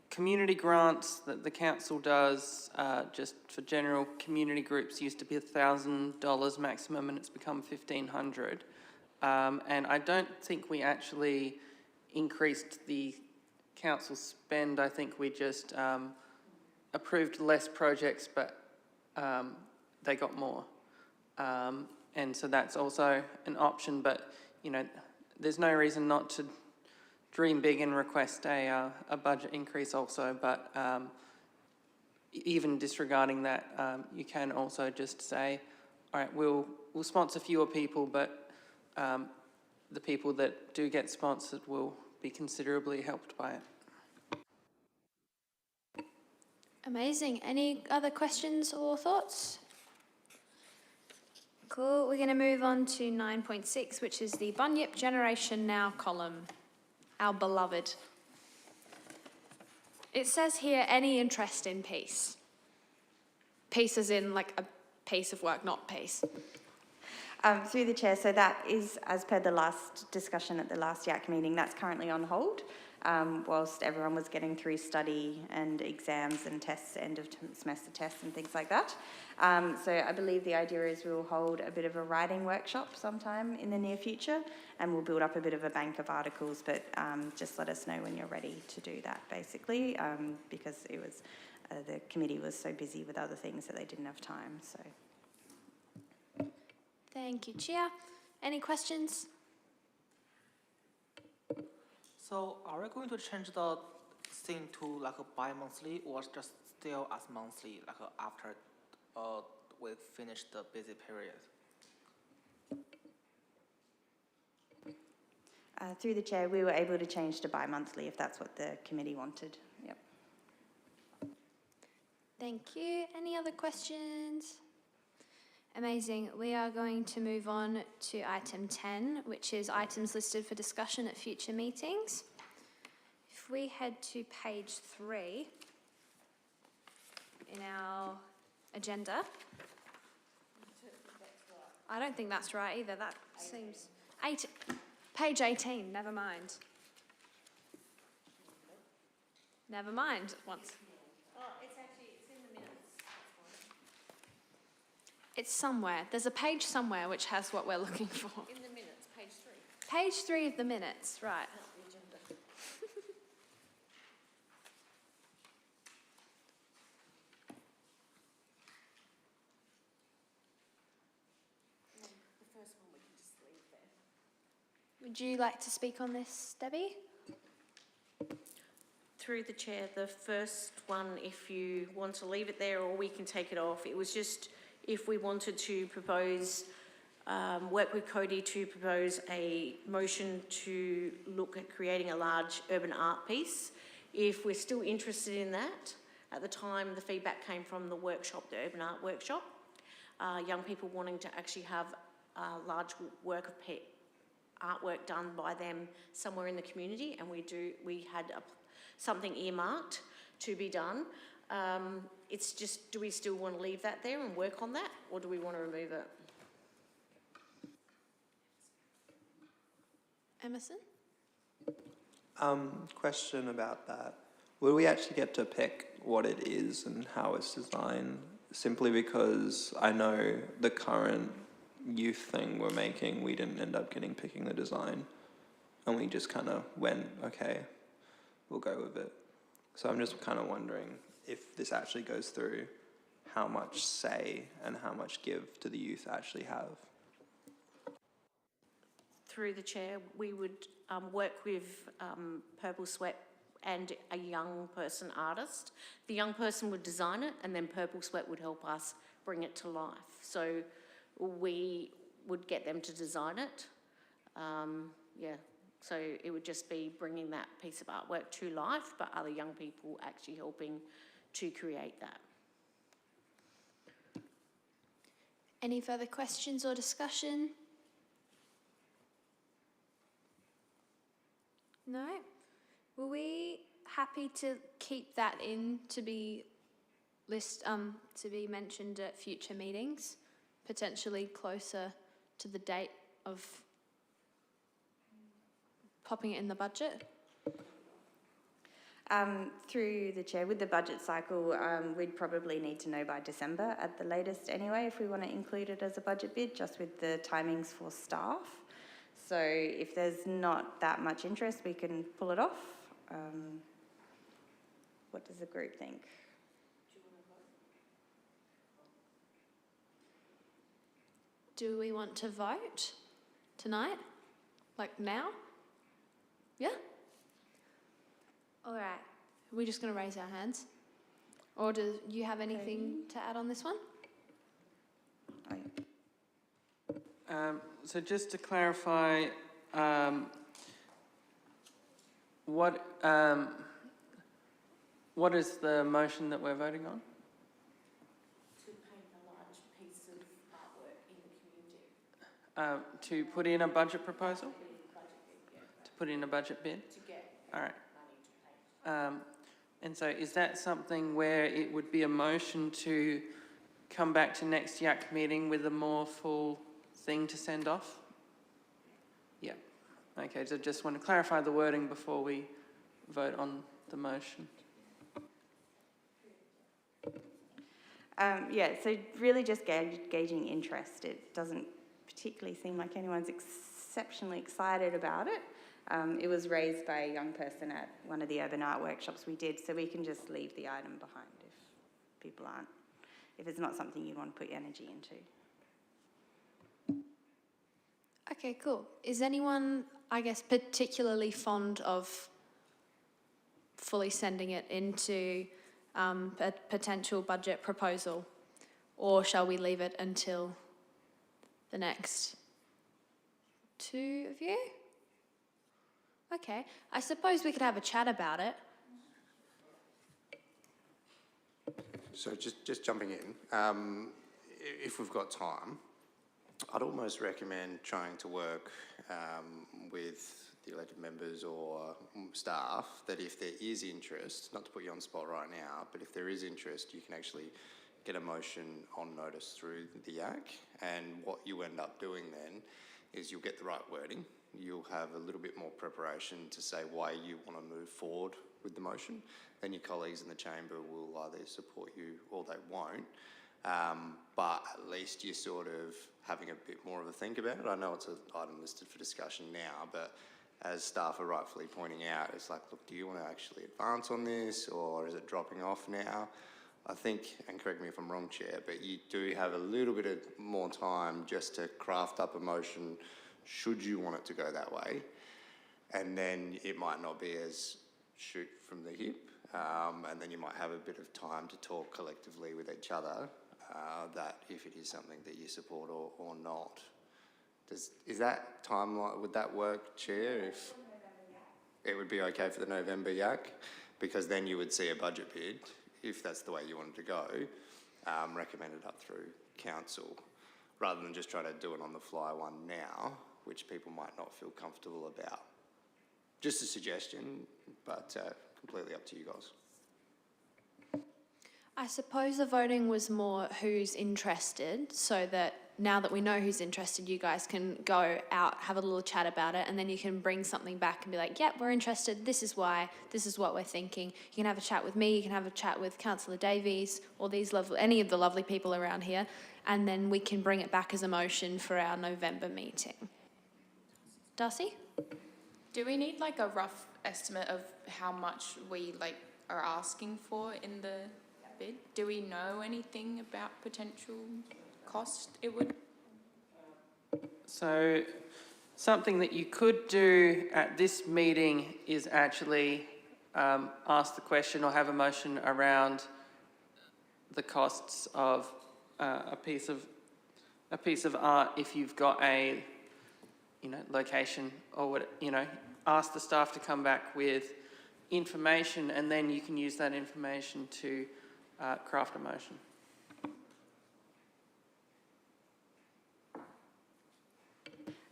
community grants that the council does just for general community groups used to be $1,000 maximum, and it's become $1,500. And I don't think we actually increased the council spend. I think we just approved less projects, but they got more. And so that's also an option, but there's no reason not to dream big and request a budget increase also, but even disregarding that, you can also just say, all right, we'll sponsor fewer people, but the people that do get sponsored will be considerably helped by it. Amazing. Any other questions or thoughts? Cool. We're going to move on to 9.6, which is the Bunyip Generation Now column, our beloved. It says here, any interest in peace. Peace as in like a piece of work, not peace. Through the chair, so that is, as per the last discussion at the last GYAC meeting, that's currently on hold, whilst everyone was getting through study and exams and tests, end of semester tests and things like that. So I believe the idea is we'll hold a bit of a writing workshop sometime in the near future, and we'll build up a bit of a bank of articles, but just let us know when you're ready to do that, basically, because it was the committee was so busy with other things that they didn't have time. So. Thank you, Chia. Any questions? So are we going to change the thing to like a bi-monthly or just still as monthly, like after we finish the busy period? Through the chair, we were able to change to bi-monthly if that's what the committee wanted. Yep. Thank you. Any other questions? Amazing. We are going to move on to item 10, which is items listed for discussion at future meetings. If we head to page 3 in our agenda. I don't think that's right either. That seems... Page 18, never mind. Never mind, once. Oh, it's in the minutes. It's somewhere. There's a page somewhere which has what we're looking for. In the minutes, page 3. Page 3 of the minutes, right. Not the agenda. The first one we can just leave there. Would you like to speak on this, Debbie? Through the chair, the first one, if you want to leave it there or we can take it off, it was just if we wanted to propose, work with Cody to propose a motion to look at creating a large urban art piece. If we're still interested in that, at the time the feedback came from the workshop, the urban art workshop, young people wanting to actually have a large work of artwork done by them somewhere in the community, and we had something earmarked to be done. It's just, do we still want to leave that there and work on that, or do we want to remove it? Emerson? Question about that. Will we actually get to pick what it is and how it's designed? Simply because I know the current youth thing we're making, we didn't end up picking the design, and we just kind of went, okay, we'll go with it. So I'm just kind of wondering if this actually goes through, how much say and how much give do the youth actually have? Through the chair, we would work with Purple Sweat and a young person artist. The young person would design it, and then Purple Sweat would help us bring it to life. So we would get them to design it. So it would just be bringing that piece of artwork to life, but other young people actually helping to create that. Any further questions or discussion? No? Were we happy to keep that in to be mentioned at future meetings, potentially closer to the date of popping it in the budget? Through the chair, with the budget cycle, we'd probably need to know by December at the latest anyway if we want to include it as a budget bid, just with the timings for staff. So if there's not that much interest, we can pull it off. What does the group think? Do we want to vote tonight? Like now? Yeah? All right. Are we just going to raise our hands? Or do you have anything to add on this one? So just to clarify, what is the motion that we're voting on? To paint a large piece of artwork in the community. To put in a budget proposal? To put in a budget bid? To get All right. money to paint. And so is that something where it would be a motion to come back to next GYAC meeting with a more full thing to send off? Yeah. Okay, so just want to clarify the wording before we vote on the motion. So really just gauging interest. It doesn't particularly seem like anyone's exceptionally excited about it. It was raised by a young person at one of the urban art workshops we did, so we can just leave the item behind if it's not something you want to put your energy into. Okay, cool. Is anyone, I guess, particularly fond of fully sending it into a potential budget proposal? Or shall we leave it until the next two of you? Okay, I suppose we could have a chat about it. So just jumping in, if we've got time, I'd almost recommend trying to work with the elected members or staff that if there is interest, not to put you on the spot right now, but if there is interest, you can actually get a motion on notice through the GYAC, and what you end up doing then is you'll get the right wording, you'll have a little bit more preparation to say why you want to move forward with the motion, then your colleagues in the chamber will either support you or they won't. But at least you're sort of having a bit more of a think about it. I know it's an item listed for discussion now, but as staff are rightfully pointing out, it's like, look, do you want to actually advance on this, or is it dropping off now? I think, and correct me if I'm wrong, Chair, but you do have a little bit of more time just to craft up a motion should you want it to go that way. And then it might not be as shoot from the hip, and then you might have a bit of time to talk collectively with each other that if it is something that you support or not. Is that timeline, would that work, Chair, if it would be okay for the November GYAC? Because then you would see a budget bid, if that's the way you wanted to go, recommended up through council, rather than just try to do it on the fly one now, which people might not feel comfortable about. Just a suggestion, but completely up to you guys. I suppose the voting was more who's interested, so that now that we know who's interested, you guys can go out, have a little chat about it, and then you can bring something back and be like, yep, we're interested, this is why, this is what we're thinking. You can have a chat with me, you can have a chat with Councillor Davies, or any of the lovely people around here, and then we can bring it back as a motion for our November meeting. Darcy? Do we need like a rough estimate of how much we like are asking for in the bid? Do we know anything about potential cost it would? So something that you could do at this meeting is actually ask the question or have a motion around the costs of a piece of art if you've got a location or what, ask the staff to come back with information, and then you can use that information to craft a motion.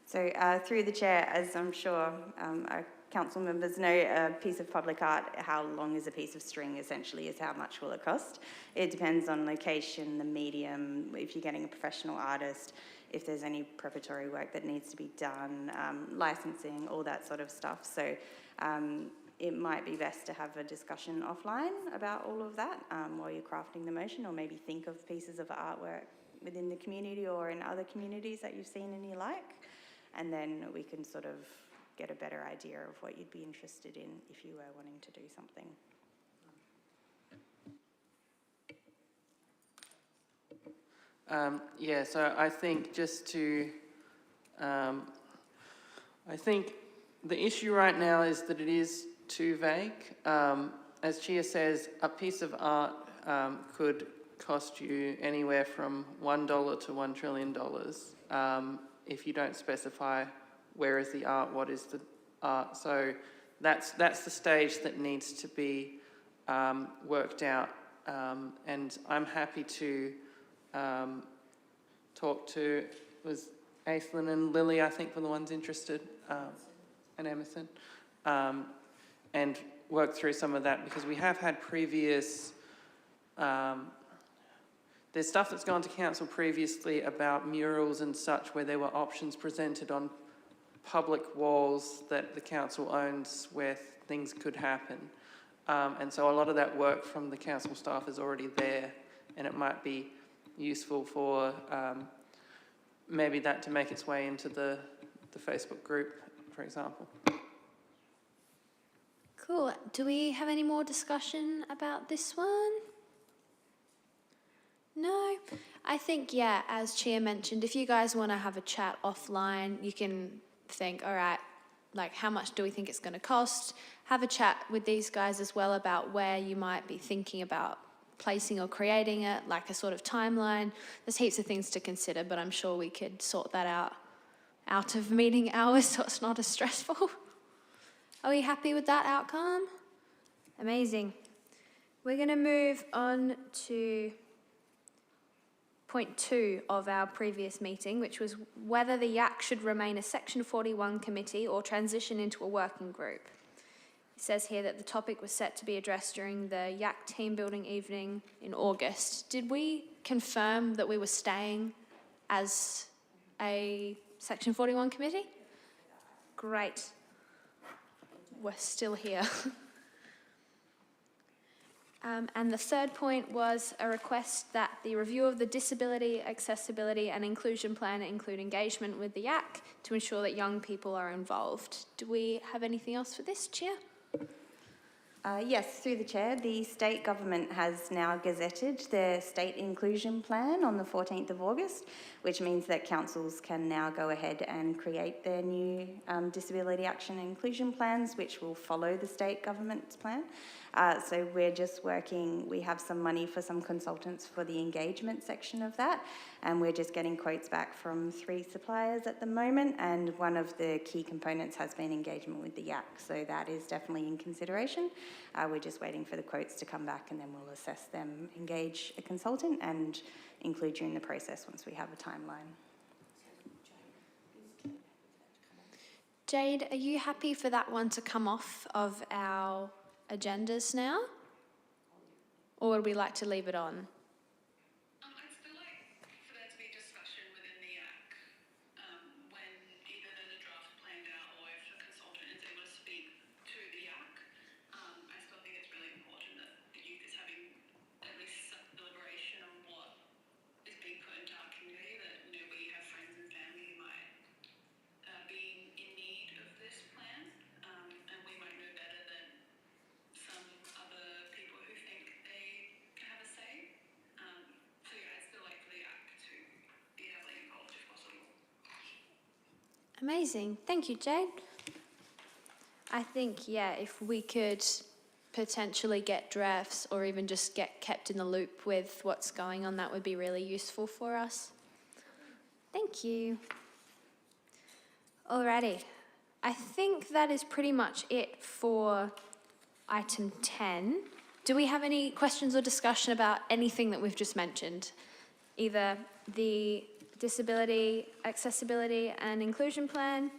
So through the chair, as I'm sure our council members know, a piece of public art, how long is a piece of string essentially is how much will it cost. It depends on location, the medium, if you're getting a professional artist, if there's any preparatory work that needs to be done, licensing, all that sort of stuff. So it might be best to have a discussion offline about all of that while you're crafting the motion, or maybe think of pieces of artwork within the community or in other communities that you've seen and you like, and then we can sort of get a better idea of what you'd be interested in if you were wanting to do something. So I think just to, I think the issue right now is that it is too vague. As Chia says, a piece of art could cost you anywhere from $1 to $1 trillion if you don't specify where is the art, what is the art. So that's the stage that needs to be worked out, and I'm happy to talk to, was Aislinn and Lily, I think, were the ones interested, and Emerson, and work through some of that, because we have had previous, there's stuff that's gone to council previously about murals and such, where there were options presented on public walls that the council owns where things could happen. And so a lot of that work from the council staff is already there, and it might be useful for maybe that to make its way into the Facebook group, for example. Cool. Do we have any more discussion about this one? No? I think, as Chia mentioned, if you guys want to have a chat offline, you can think, all right, like how much do we think it's going to cost. Have a chat with these guys as well about where you might be thinking about placing or creating it, like a sort of timeline. There's heaps of things to consider, but I'm sure we could sort that out of meeting hours so it's not as stressful. Are we happy with that outcome? Amazing. We're going to move on to point 2 of our previous meeting, which was whether the GYAC should remain a Section 41 committee or transition into a working group. It says here that the topic was set to be addressed during the GYAC team building evening in August. Did we confirm that we were staying as a Section 41 committee? Great. We're still here. And the third point was a request that the review of the disability, accessibility and inclusion plan include engagement with the GYAC to ensure that young people are involved. Do we have anything else for this, Chair? Yes, through the Chair, the state government has now gazetted their state inclusion plan on the 14th of August, which means that councils can now go ahead and create their new disability action and inclusion plans, which will follow the state government's plan. So we're just working, we have some money for some consultants for the engagement section of that, and we're just getting quotes back from 3 suppliers at the moment, and one of the key components has been engagement with the GYAC, so that is definitely in consideration. We're just waiting for the quotes to come back and then we'll assess them, engage a consultant and include you in the process once we have a timeline. Jade, are you happy for that one to come off of our agendas now? Or would we like to leave it on? I'd still like for there to be discussion within the GYAC when either there's a draft planned out or if a consultant is able to speak to the GYAC. I still think it's really important that the youth is having at least some deliberation on what is being put into our community, that we have friends and family who might be in need of this plan, and we might know better than some other people who think they can have a say. So yeah, I'd still like for the GYAC to be heavily involved if possible. Amazing. Thank you, Jade. I think, yeah, if we could potentially get drafts or even just get kept in the loop with what's going on, that would be really useful for us. Thank you. Alrighty. I think that is pretty much it for item 10. Do we have any questions or discussion about anything that we've just mentioned? Either the disability, accessibility and inclusion plan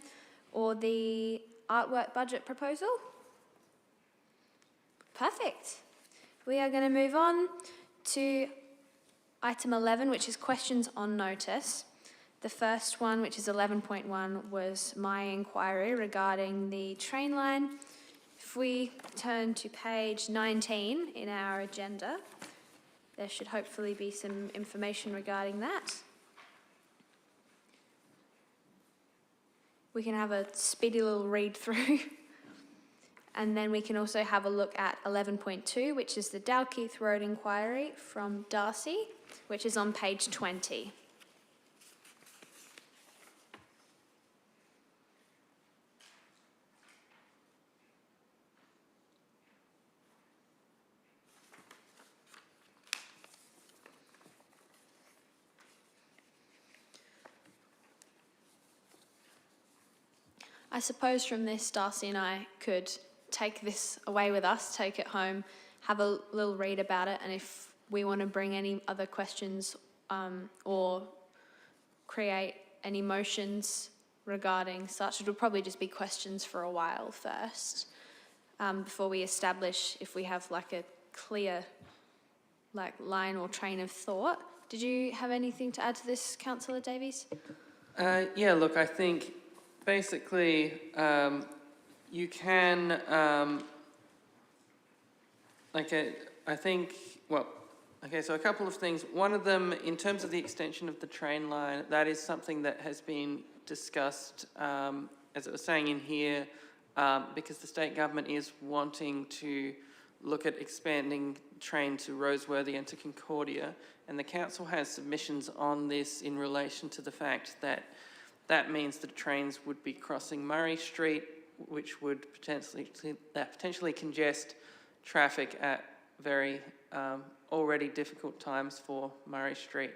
or the artwork budget proposal? Perfect. We are going to move on to item 11, which is questions on notice. The first one, which is 11.1, was my inquiry regarding the train line. If we turn to page 19 in our agenda, there should hopefully be some information regarding that. We can have a speedy little read through. And then we can also have a look at 11.2, which is the Dalkeith Road inquiry from Darcy, which is on page 20. I suppose from this, Darcy and I could take this away with us, take it home, have a little read about it, and if we want to bring any other questions or create any motions regarding such, it will probably just be questions for a while first, before we establish if we have like a clear line or train of thought. Did you have anything to add to this, Councillor Davies? Yeah, look, I think basically you can, so a couple of things. One of them, in terms of the extension of the train line, that is something that has been discussed, as I was saying in here, because the state government is wanting to look at expanding train to Roseworthy and to Concordia, and the council has submissions on this in relation to the fact that that means the trains would be crossing Murray Street which would potentially congest traffic at very already difficult times for Murray Street,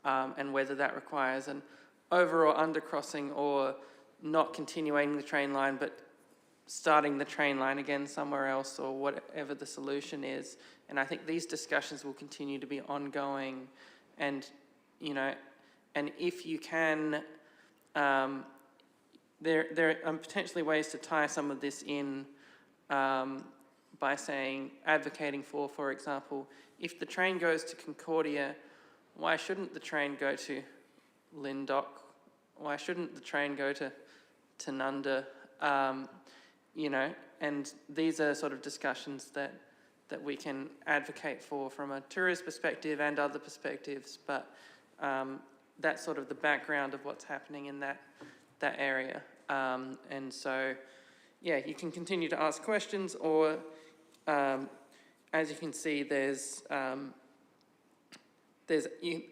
and whether that requires an over or under crossing, or not continuing the train line but starting the train line again somewhere else, or whatever the solution is. And I think these discussions will continue to be ongoing, and and if you can, there are potentially ways to tie some of this in by saying, advocating for example, if the train goes to Concordia, why shouldn't the train go to Lyndoch? Why shouldn't the train go to Nunda? And these are sort of discussions that we can advocate for from a tourist perspective and other perspectives, but that's sort of the background of what's happening in that area. And so, yeah, you can continue to ask questions, or as you can see, there's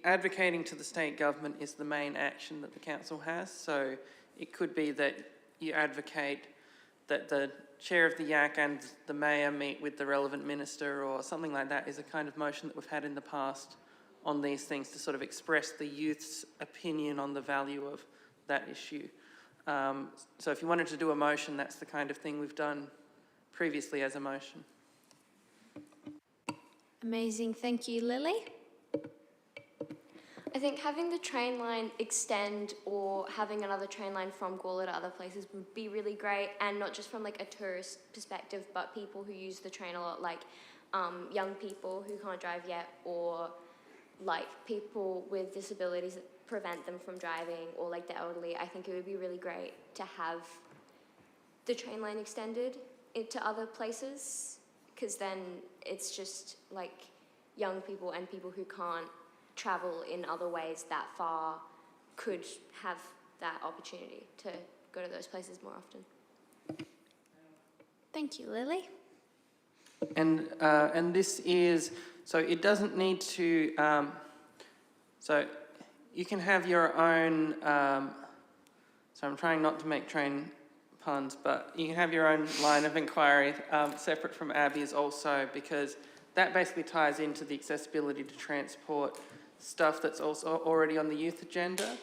advocating to the state government is the main action that the council has. So it could be that you advocate that the chair of the GYAC and the mayor meet with the relevant minister, or something like that is a kind of motion that we've had in the past on these things, to sort of express the youth's opinion on the value of that issue. So if you wanted to do a motion, that's the kind of thing we've done previously as a motion. Amazing, thank you, Lily. I think having the train line extend, or having another train line from Gawler to other places, would be really great, and not just from like a tourist perspective, but people who use the train a lot, like young people who can't drive yet, or like people with disabilities that prevent them from driving, or like the elderly. I think it would be really great to have the train line extended into other places, because then it's just like young people and people who can't travel in other ways that far could have that opportunity to go to those places more often. Thank you, Lily. And this is, so it doesn't need to, so you can have your own, so I'm trying not to make train puns, but you can have your own line of inquiry separate from Abby's also, because that basically ties into the accessibility to transport stuff that's also already on the youth agenda.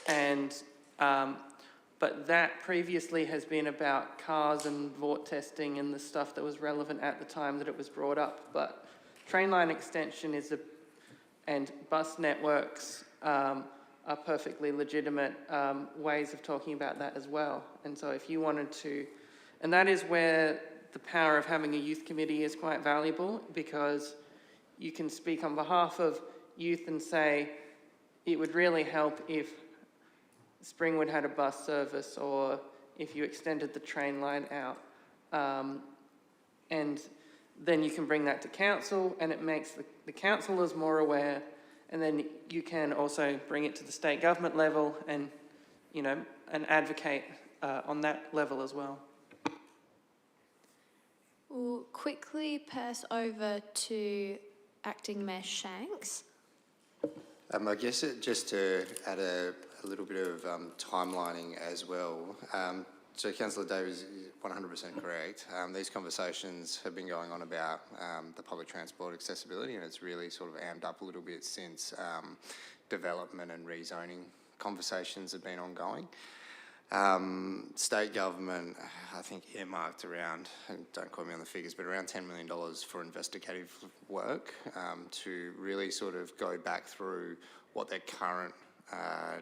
And but that previously has been about cars and vort testing and the stuff that was relevant at the time that it was brought up. But train line extension and bus networks are perfectly legitimate ways of talking about that as well. And so if you wanted to, and that is where the power of having a youth committee is quite valuable, because you can speak on behalf of youth and say, it would really help if Springwood had a bus service, or if you extended the train line out. And then you can bring that to council, and it makes the councillors more aware, and then you can also bring it to the state government level and, and advocate on that level as well. We'll quickly pass over to Acting Mayor Shanks. I guess just to add a little bit of timelining as well. So Councillor Davies is 100% correct. These conversations have been going on about the public transport accessibility, and it's really sort of amped up a little bit since development and rezoning conversations have been ongoing. State government, I think, earmarked around, and don't quote me on the figures, but around $10 million for investigative work to really sort of go back through what their current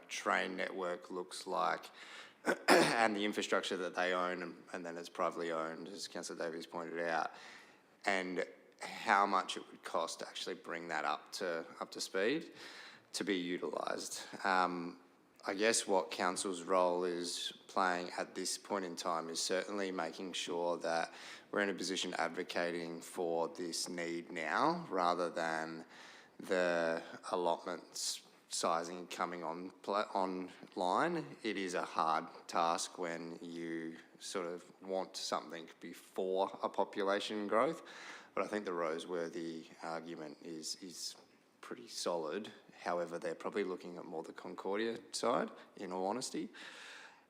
train network looks like and the infrastructure that they own and then is privately owned, as Councillor Davies pointed out, and how much it would cost to actually bring that up to speed to be utilised. I guess what council's role is playing at this point in time is certainly making sure that we're in a position advocating for this need now, rather than the allotments sizing coming online. It is a hard task when you sort of want something before a population growth, but I think the Roseworthy argument is pretty solid. However, they're probably looking at more the Concordia side, in all honesty.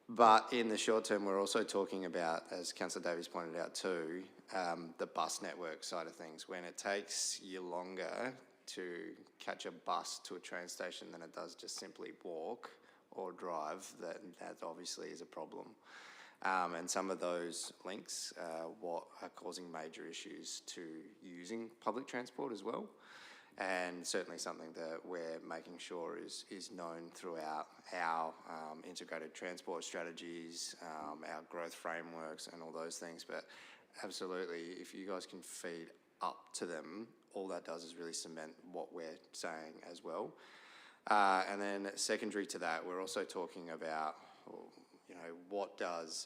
But in the short term, we're also talking about, as Councillor Davies pointed out too, the bus network side of things. When it takes you longer to catch a bus to a train station than it does just simply walk or drive, that obviously is a problem. And some of those links what are causing major issues to using public transport as well. And certainly something that we're making sure is known throughout our integrated transport strategies, our growth frameworks and all those things. But absolutely, if you guys can feed up to them, all that does is really cement what we're saying as well. And then secondary to that, we're also talking about, you know, what does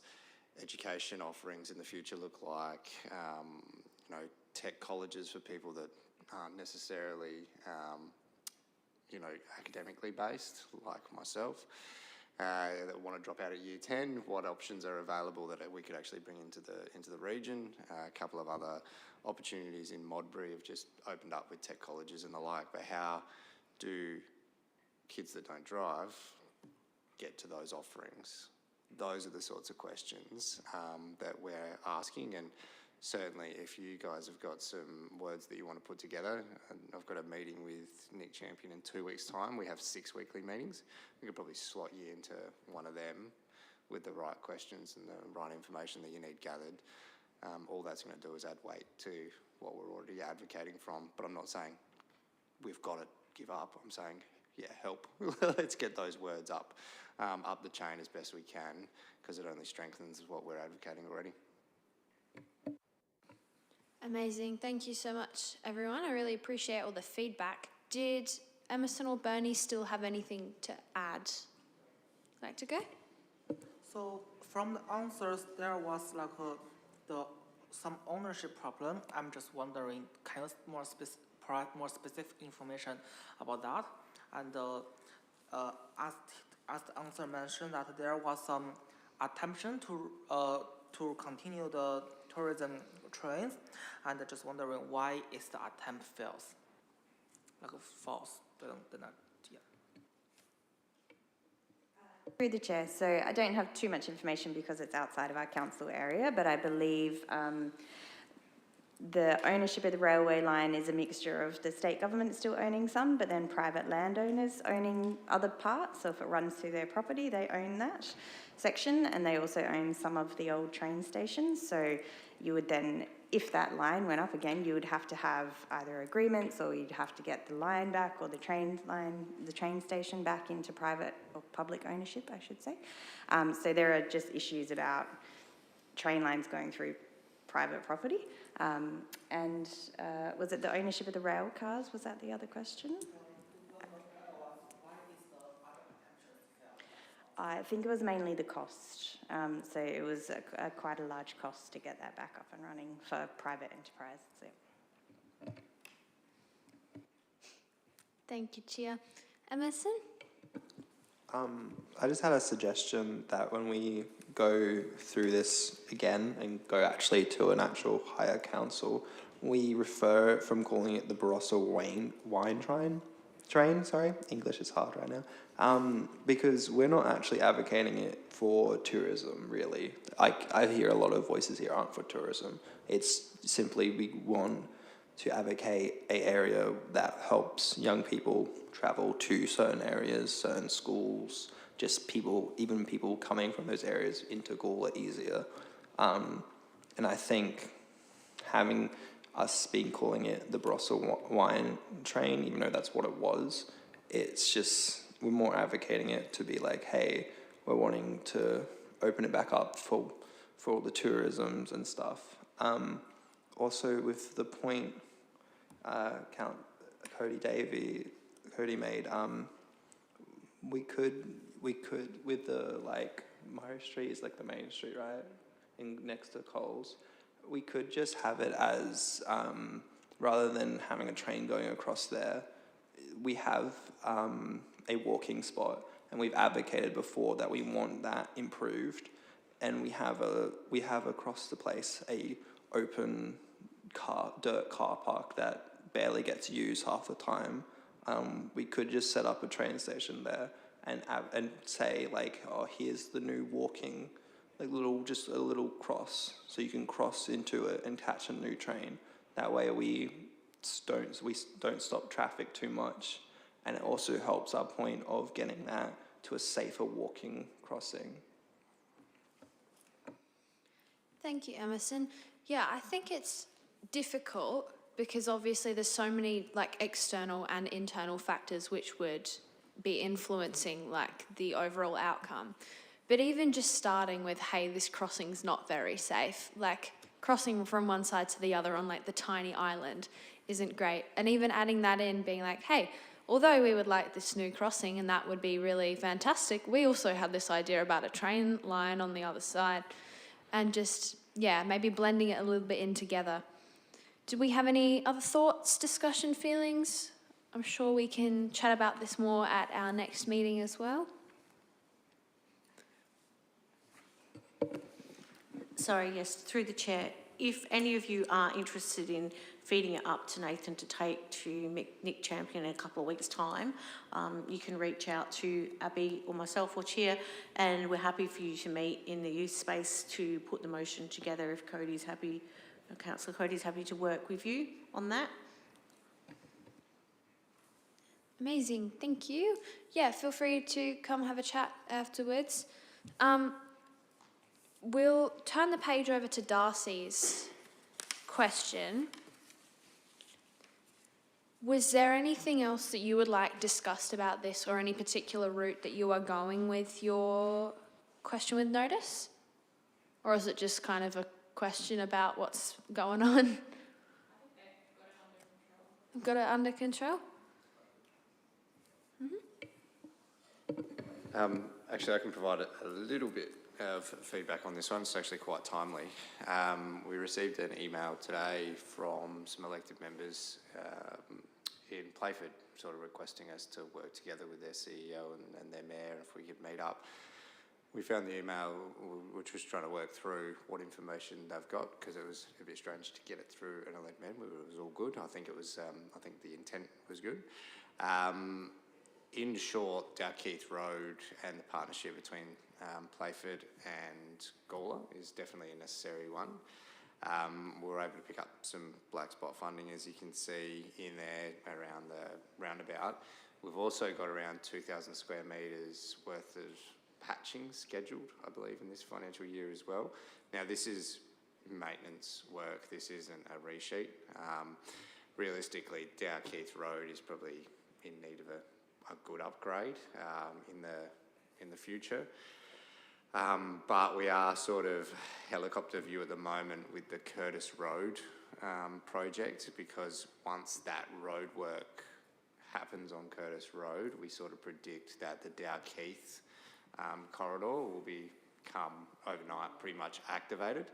education offerings in the future look like? You know, tech colleges for people that aren't necessarily, you know, academically based, like myself, that want to drop out at year 10. What options are available that we could actually bring into the region? A couple of other opportunities in Modbury have just opened up with tech colleges and the like. But how do kids that don't drive get to those offerings? Those are the sorts of questions that we're asking, and certainly if you guys have got some words that you want to put together, and I've got a meeting with Nick Champion in 2 weeks' time. We have 6 weekly meetings. We could probably slot you into one of them with the right questions and the right information that you need gathered. All that's going to do is add weight to what we're already advocating from, but I'm not saying we've got to give up. I'm saying, yeah, help. Let's get those words up the chain as best we can, because it only strengthens what we're advocating already. Amazing. Thank you so much, everyone. I really appreciate all the feedback. Did Emerson or Bernie still have anything to add? Like to go? So from the answers, there was like some ownership problem. I'm just wondering, can you provide more specific information about that? And as the answer mentioned, that there was some attention to continue the tourism trains, and just wondering why is the attempt fails, like false. Yeah. Through the chair, so I don't have too much information because it's outside of our council area, but I believe the ownership of the railway line is a mixture of the state government still owning some, but then private landowners owning other parts. So if it runs through their property, they own that section, and they also own some of the old train stations. So you would then, if that line went up again, you would have to have either agreements, or you'd have to get the line back, or the train station back into private or public ownership, I should say. So there are just issues about train lines going through private property. And was it the ownership of the rail cars? Was that the other question? I think it was mainly the cost. So it was quite a large cost to get that back up and running for private enterprise. So. Thank you, Chia. Emerson? I just had a suggestion that when we go through this again and go actually to an actual higher council, we refer from calling it the Barossa wine train, sorry, English is hard right now, because we're not actually advocating it for tourism, really. I hear a lot of voices here aren't for tourism. It's simply we want to advocate an area that helps young people travel to certain areas, certain schools, just people, even people coming from those areas into Gawler easier. And I think having us calling it the Barossa wine train, even though that's what it was, it's just, we're more advocating it to be like, hey, we're wanting to open it back up for all the tourisms and stuff. Also with the point Count Cody made, we could with the Murray Street is like the main street, right, next to Coles. We could just have it as rather than having a train going across there, we have a walking spot, and we've advocated before that we want that improved, and we have across the place a open dirt car park that barely gets used half the time. We could just set up a train station there and say like, oh, here's the new walking, like just a little cross, so you can cross into it and catch a new train. That way we don't stop traffic too much, and it also helps our point of getting that to a safer walking crossing. Thank you, Emerson. Yeah, I think it's difficult because obviously there's so many like external and internal factors which would be influencing like the overall outcome. But even just starting with, hey, this crossing's not very safe, like crossing from one side to the other on like the tiny island isn't great. And even adding that in, being like, hey, although we would like this new crossing and that would be really fantastic, we also had this idea about a train line on the other side. And just, yeah, maybe blending it a little bit in together. Do we have any other thoughts, discussion, feelings? I'm sure we can chat about this more at our next meeting as well. Sorry, yes, through the chair. If any of you are interested in feeding it up to Nathan to take to Nick Champion in a couple of weeks' time, you can reach out to Abby or myself or Chair, and we're happy for you to meet in the youth space to put the motion together if Cody's happy, Councillor Cody's happy to work with you on that. Amazing, thank you. Yeah, feel free to come have a chat afterwards. We'll turn the page over to Darcy's question. Was there anything else that you would like discussed about this, or any particular route that you are going with your question with notice? Or is it just kind of a question about what's going on? I think they've got it under control. Actually, I can provide a little bit of feedback on this one. It's actually quite timely. We received an email today from some elected members in Playford, sort of requesting us to work together with their CEO and their mayor if we could meet up. We found the email, which was trying to work through what information they've got, because it was a bit strange to get it through an elected member. It was all good. I think the intent was good. In short, Dalkeith Road and the partnership between Playford and Gawler is definitely a necessary one. We were able to pick up some black spot funding, as you can see in there, around the roundabout. We've also got around 2,000 square metres worth of patching scheduled, I believe, in this financial year as well. Now, this is maintenance work. This isn't a resheet. Realistically, Dalkeith Road is probably in need of a good upgrade in the future. But we are sort of helicopter view at the moment with the Curtis Road project, because once that road work happens on Curtis Road, we sort of predict that the Dalkeith corridor will become overnight pretty much activated.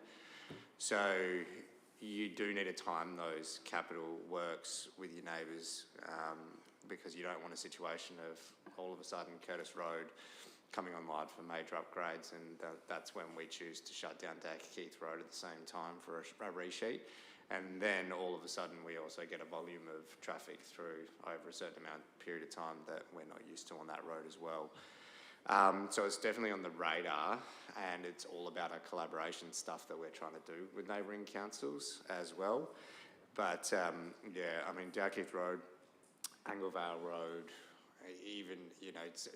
So you do need to time those capital works with your neighbours, because you don't want a situation of all of a sudden Curtis Road coming online for major upgrades, and that's when we choose to shut down Dalkeith Road at the same time for a resheet. And then all of a sudden we also get a volume of traffic through over a certain period of time that we're not used to on that road as well. So it's definitely on the radar, and it's all about our collaboration stuff that we're trying to do with neighbouring councils as well. But yeah, I mean, Dalkeith Road, Anglevale Road, even,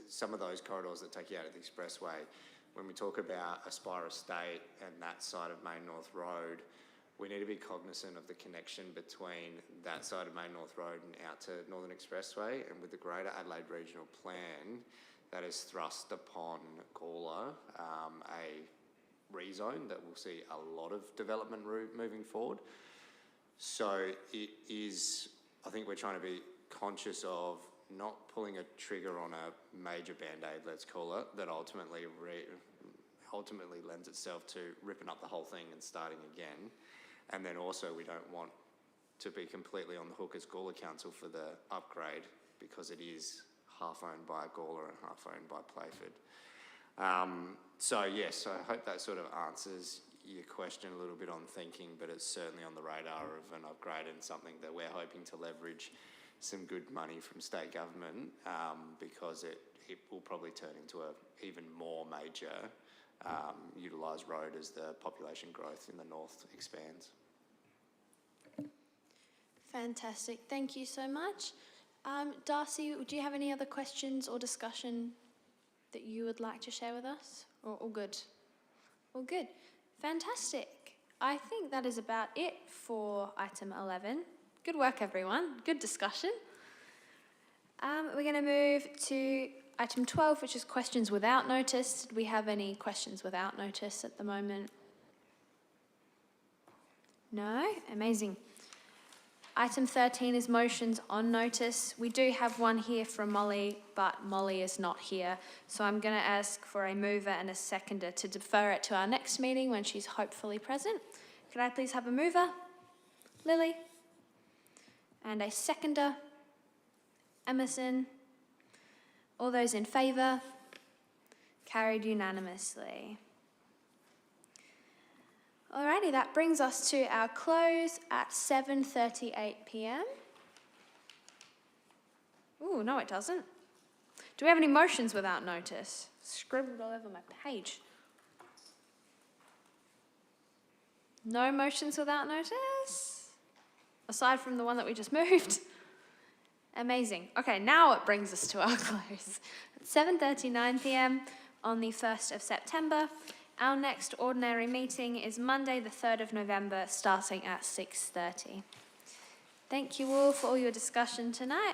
some of those corridors that take you out of the expressway, when we talk about Aspire Estate and that side of Main North Road, we need to be cognizant of the connection between that side of Main North Road and out to Northern Expressway. And with the Greater Adelaide Regional Plan, that is thrust upon Gawler, a rezone that will see a lot of development moving forward. So it is, I think we're trying to be conscious of not pulling a trigger on a major band-aid, let's call it, that ultimately lends itself to ripping up the whole thing and starting again. And then also we don't want to be completely on the hook as Gawler Council for the upgrade, because it is half owned by Gawler and half owned by Playford. So yes, I hope that sort of answers your question a little bit on thinking, but it's certainly on the radar of an upgrade and something that we're hoping to leverage some good money from state government, because it will probably turn into a even more major utilised road as the population growth in the north expands. Fantastic. Thank you so much. Darcy, do you have any other questions or discussion that you would like to share with us? Or all good? All good. Fantastic. I think that is about it for item 11. Good work, everyone. Good discussion. We're going to move to item 12, which is questions without notice. Did we have any questions without notice at the moment? No? Amazing. Item 13 is motions on notice. We do have one here from Molly, but Molly is not here. So I'm going to ask for a mover and a seconder to defer it to our next meeting when she's hopefully present. Could I please have a mover? Lily. And a seconder? Emerson. All those in favour? Carried unanimously. Alrighty, that brings us to our close at 7:38 p.m. Ooh, no it doesn't. Do we have any motions without notice? Scribbled all over my page. No motions without notice? Aside from the one that we just moved? Amazing. Okay, now it brings us to our close. At 7:39 p.m. on the 1st of September. Our next ordinary meeting is Monday, the 3rd of November, starting at 6:30. Thank you all for all your discussion tonight.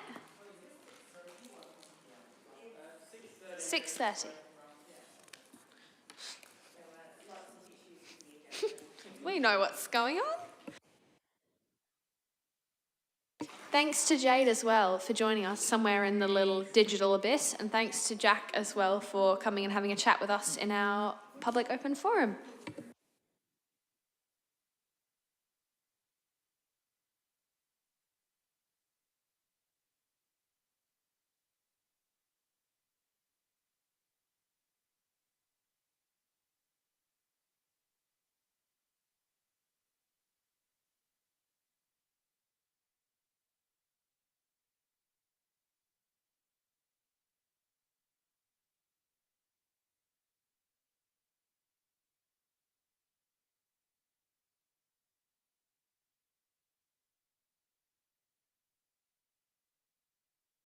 6:30. We know what's going on. Thanks to Jade as well for joining us somewhere in the little digital abyss, and thanks to Jack as well for coming and having a chat with us in our public open forum.